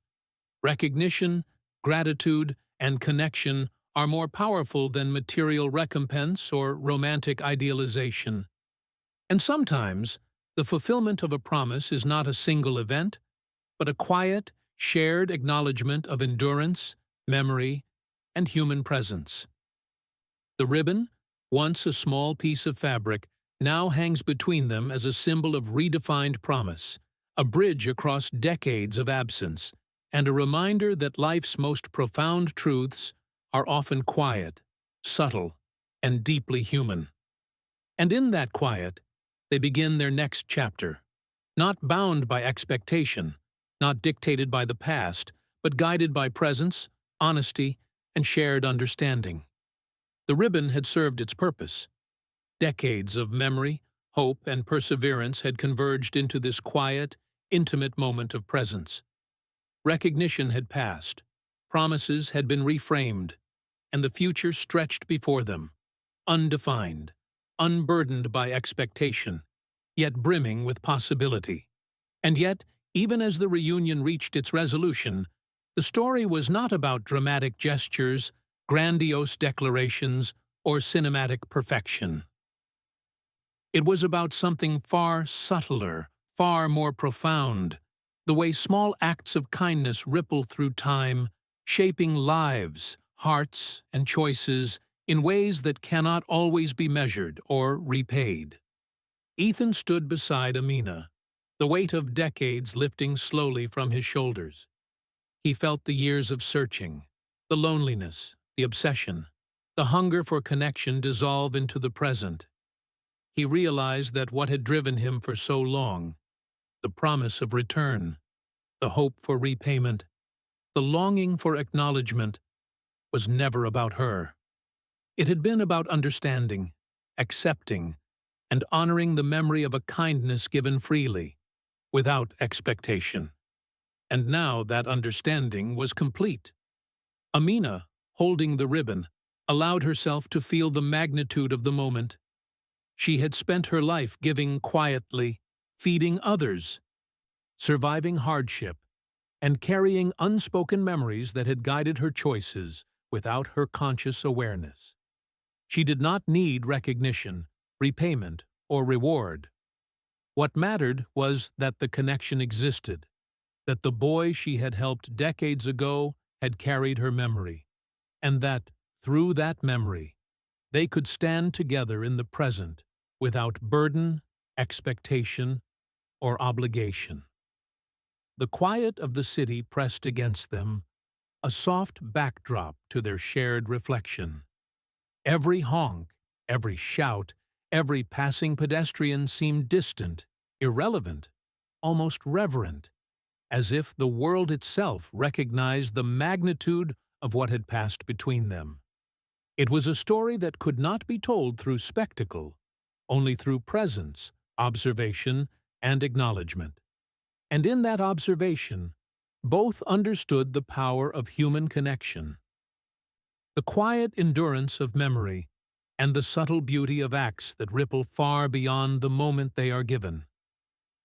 Recognition, gratitude, and connection are more powerful than material recompense or romantic idealization. And sometimes, the fulfillment of a promise is not a single event, but a quiet, shared acknowledgement of endurance, memory, and human presence. The ribbon, once a small piece of fabric, now hangs between them as a symbol of redefined promise, a bridge across decades of absence, and a reminder that life's most profound truths are often quiet, subtle, and deeply human. And in that quiet, they begin their next chapter, not bound by expectation, not dictated by the past, but guided by presence, honesty, and shared understanding. The ribbon had served its purpose. Decades of memory, hope, and perseverance had converged into this quiet, intimate moment of presence. Recognition had passed, promises had been reframed, and the future stretched before them, undefined, unburdened by expectation, yet brimming with possibility. And yet, even as the reunion reached its resolution, the story was not about dramatic gestures, grandiose declarations, or cinematic perfection. It was about something far subtler, far more profound, the way small acts of kindness ripple through time, shaping lives, hearts, and choices in ways that cannot always be measured or repaid. Ethan stood beside Amina, the weight of decades lifting slowly from his shoulders. He felt the years of searching, the loneliness, the obsession, the hunger for connection dissolve into the present. He realized that what had driven him for so long, the promise of return, the hope for repayment, the longing for acknowledgement, was never about her. It had been about understanding, accepting, and honoring the memory of a kindness given freely, without expectation. And now that understanding was complete. Amina, holding the ribbon, allowed herself to feel the magnitude of the moment. She had spent her life giving quietly, feeding others, surviving hardship, and carrying unspoken memories that had guided her choices without her conscious awareness. She did not need recognition, repayment, or reward. What mattered was that the connection existed, that the boy she had helped decades ago had carried her memory, and that, through that memory, they could stand together in the present without burden, expectation, or obligation. The quiet of the city pressed against them, a soft backdrop to their shared reflection. Every honk, every shout, every passing pedestrian seemed distant, irrelevant, almost reverent, as if the world itself recognized the magnitude of what had passed between them. It was a story that could not be told through spectacle, only through presence, observation, and acknowledgement. And in that observation, both understood the power of human connection. The quiet endurance of memory and the subtle beauty of acts that ripple far beyond the moment they are given.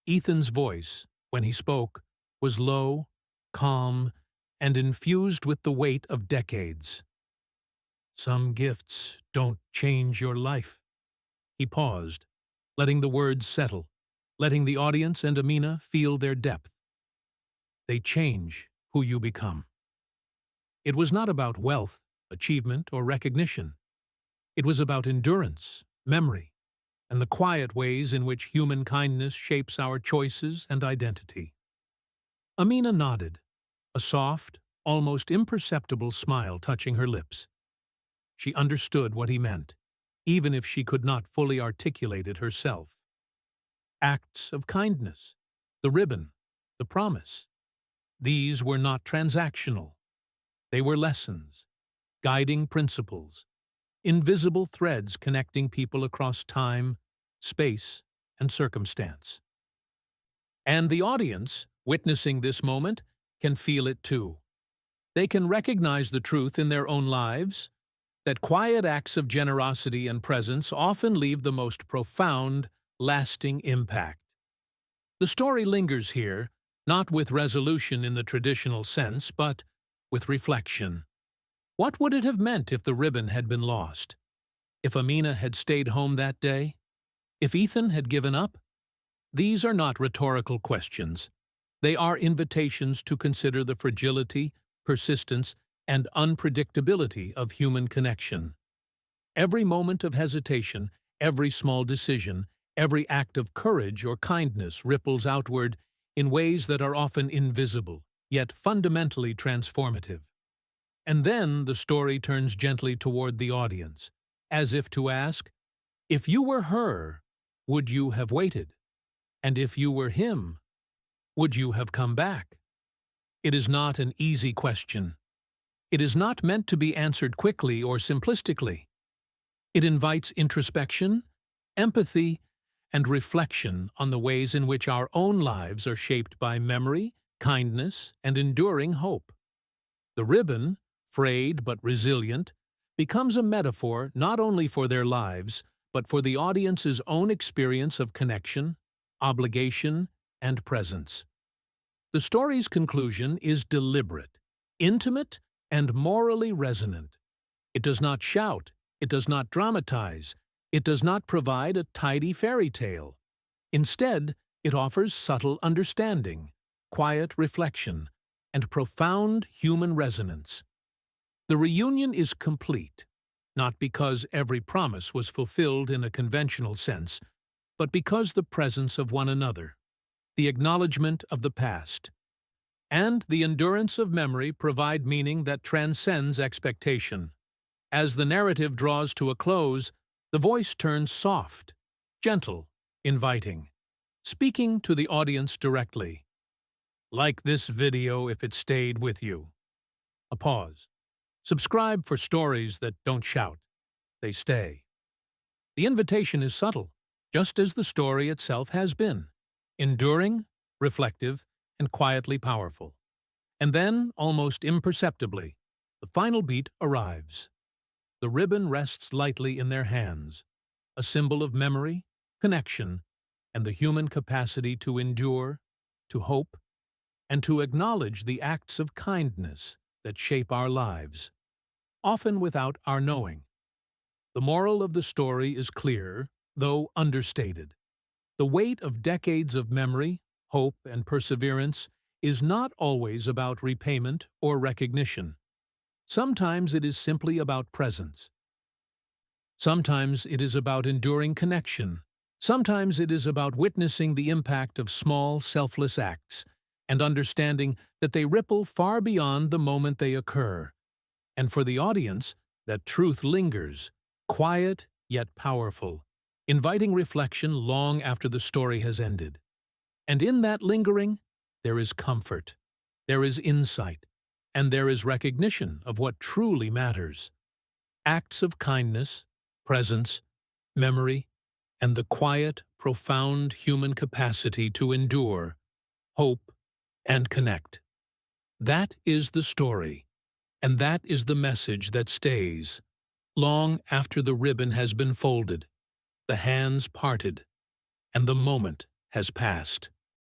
Ethan's voice, when he spoke, was low, calm, and infused with the weight of decades. "Some gifts don't change your life." He paused, letting the words settle, letting the audience and Amina feel their depth. "They change who you become." It was not about wealth, achievement, or recognition. It was about endurance, memory, and the quiet ways in which human kindness shapes our choices and identity. Amina nodded, a soft, almost imperceptible smile touching her lips. She understood what he meant, even if she could not fully articulate it herself. Acts of kindness, the ribbon, the promise. These were not transactional. They were lessons, guiding principles, invisible threads connecting people across time, space, and circumstance. And the audience, witnessing this moment, can feel it too. They can recognize the truth in their own lives, that quiet acts of generosity and presence often leave the most profound, lasting impact. The story lingers here, not with resolution in the traditional sense, but with reflection. What would it have meant if the ribbon had been lost? If Amina had stayed home that day? If Ethan had given up? These are not rhetorical questions. They are invitations to consider the fragility, persistence, and unpredictability of human connection. Every moment of hesitation, every small decision, every act of courage or kindness ripples outward in ways that are often invisible, yet fundamentally transformative. And then the story turns gently toward the audience, as if to ask, if you were her, would you have waited? And if you were him, would you have come back? It is not an easy question. It is not meant to be answered quickly or simplistically. It invites introspection, empathy, and reflection on the ways in which our own lives are shaped by memory, kindness, and enduring hope. The ribbon, frayed but resilient, becomes a metaphor not only for their lives, but for the audience's own experience of connection, obligation, and presence. The story's conclusion is deliberate, intimate, and morally resonant. It does not shout, it does not dramatize, it does not provide a tidy fairy tale. Instead, it offers subtle understanding, quiet reflection, and profound human resonance. The reunion is complete, not because every promise was fulfilled in a conventional sense, but because the presence of one another, the acknowledgement of the past, and the endurance of memory provide meaning that transcends expectation. As the narrative draws to a close, the voice turns soft, gentle, inviting, speaking to the audience directly. Like this video if it stayed with you. A pause. Subscribe for stories that don't shout. They stay. The invitation is subtle, just as the story itself has been. Enduring, reflective, and quietly powerful. And then, almost imperceptibly, the final beat arrives. The ribbon rests lightly in their hands, a symbol of memory, connection, and the human capacity to endure, to hope, and to acknowledge the acts of kindness that shape our lives, often without our knowing. The moral of the story is clear, though understated. The weight of decades of memory, hope, and perseverance is not always about repayment or recognition. Sometimes it is simply about presence. Sometimes it is about enduring connection. Sometimes it is about witnessing the impact of small, selfless acts and understanding that they ripple far beyond the moment they occur. And for the audience, that truth lingers, quiet yet powerful, inviting reflection long after the story has ended. And in that lingering, there is comfort, there is insight, and there is recognition of what truly matters. Acts of kindness, presence, memory, and the quiet, profound human capacity to endure, hope, and connect. That is the story, and that is the message that stays, long after the ribbon has been folded, the hands parted, and the moment has passed.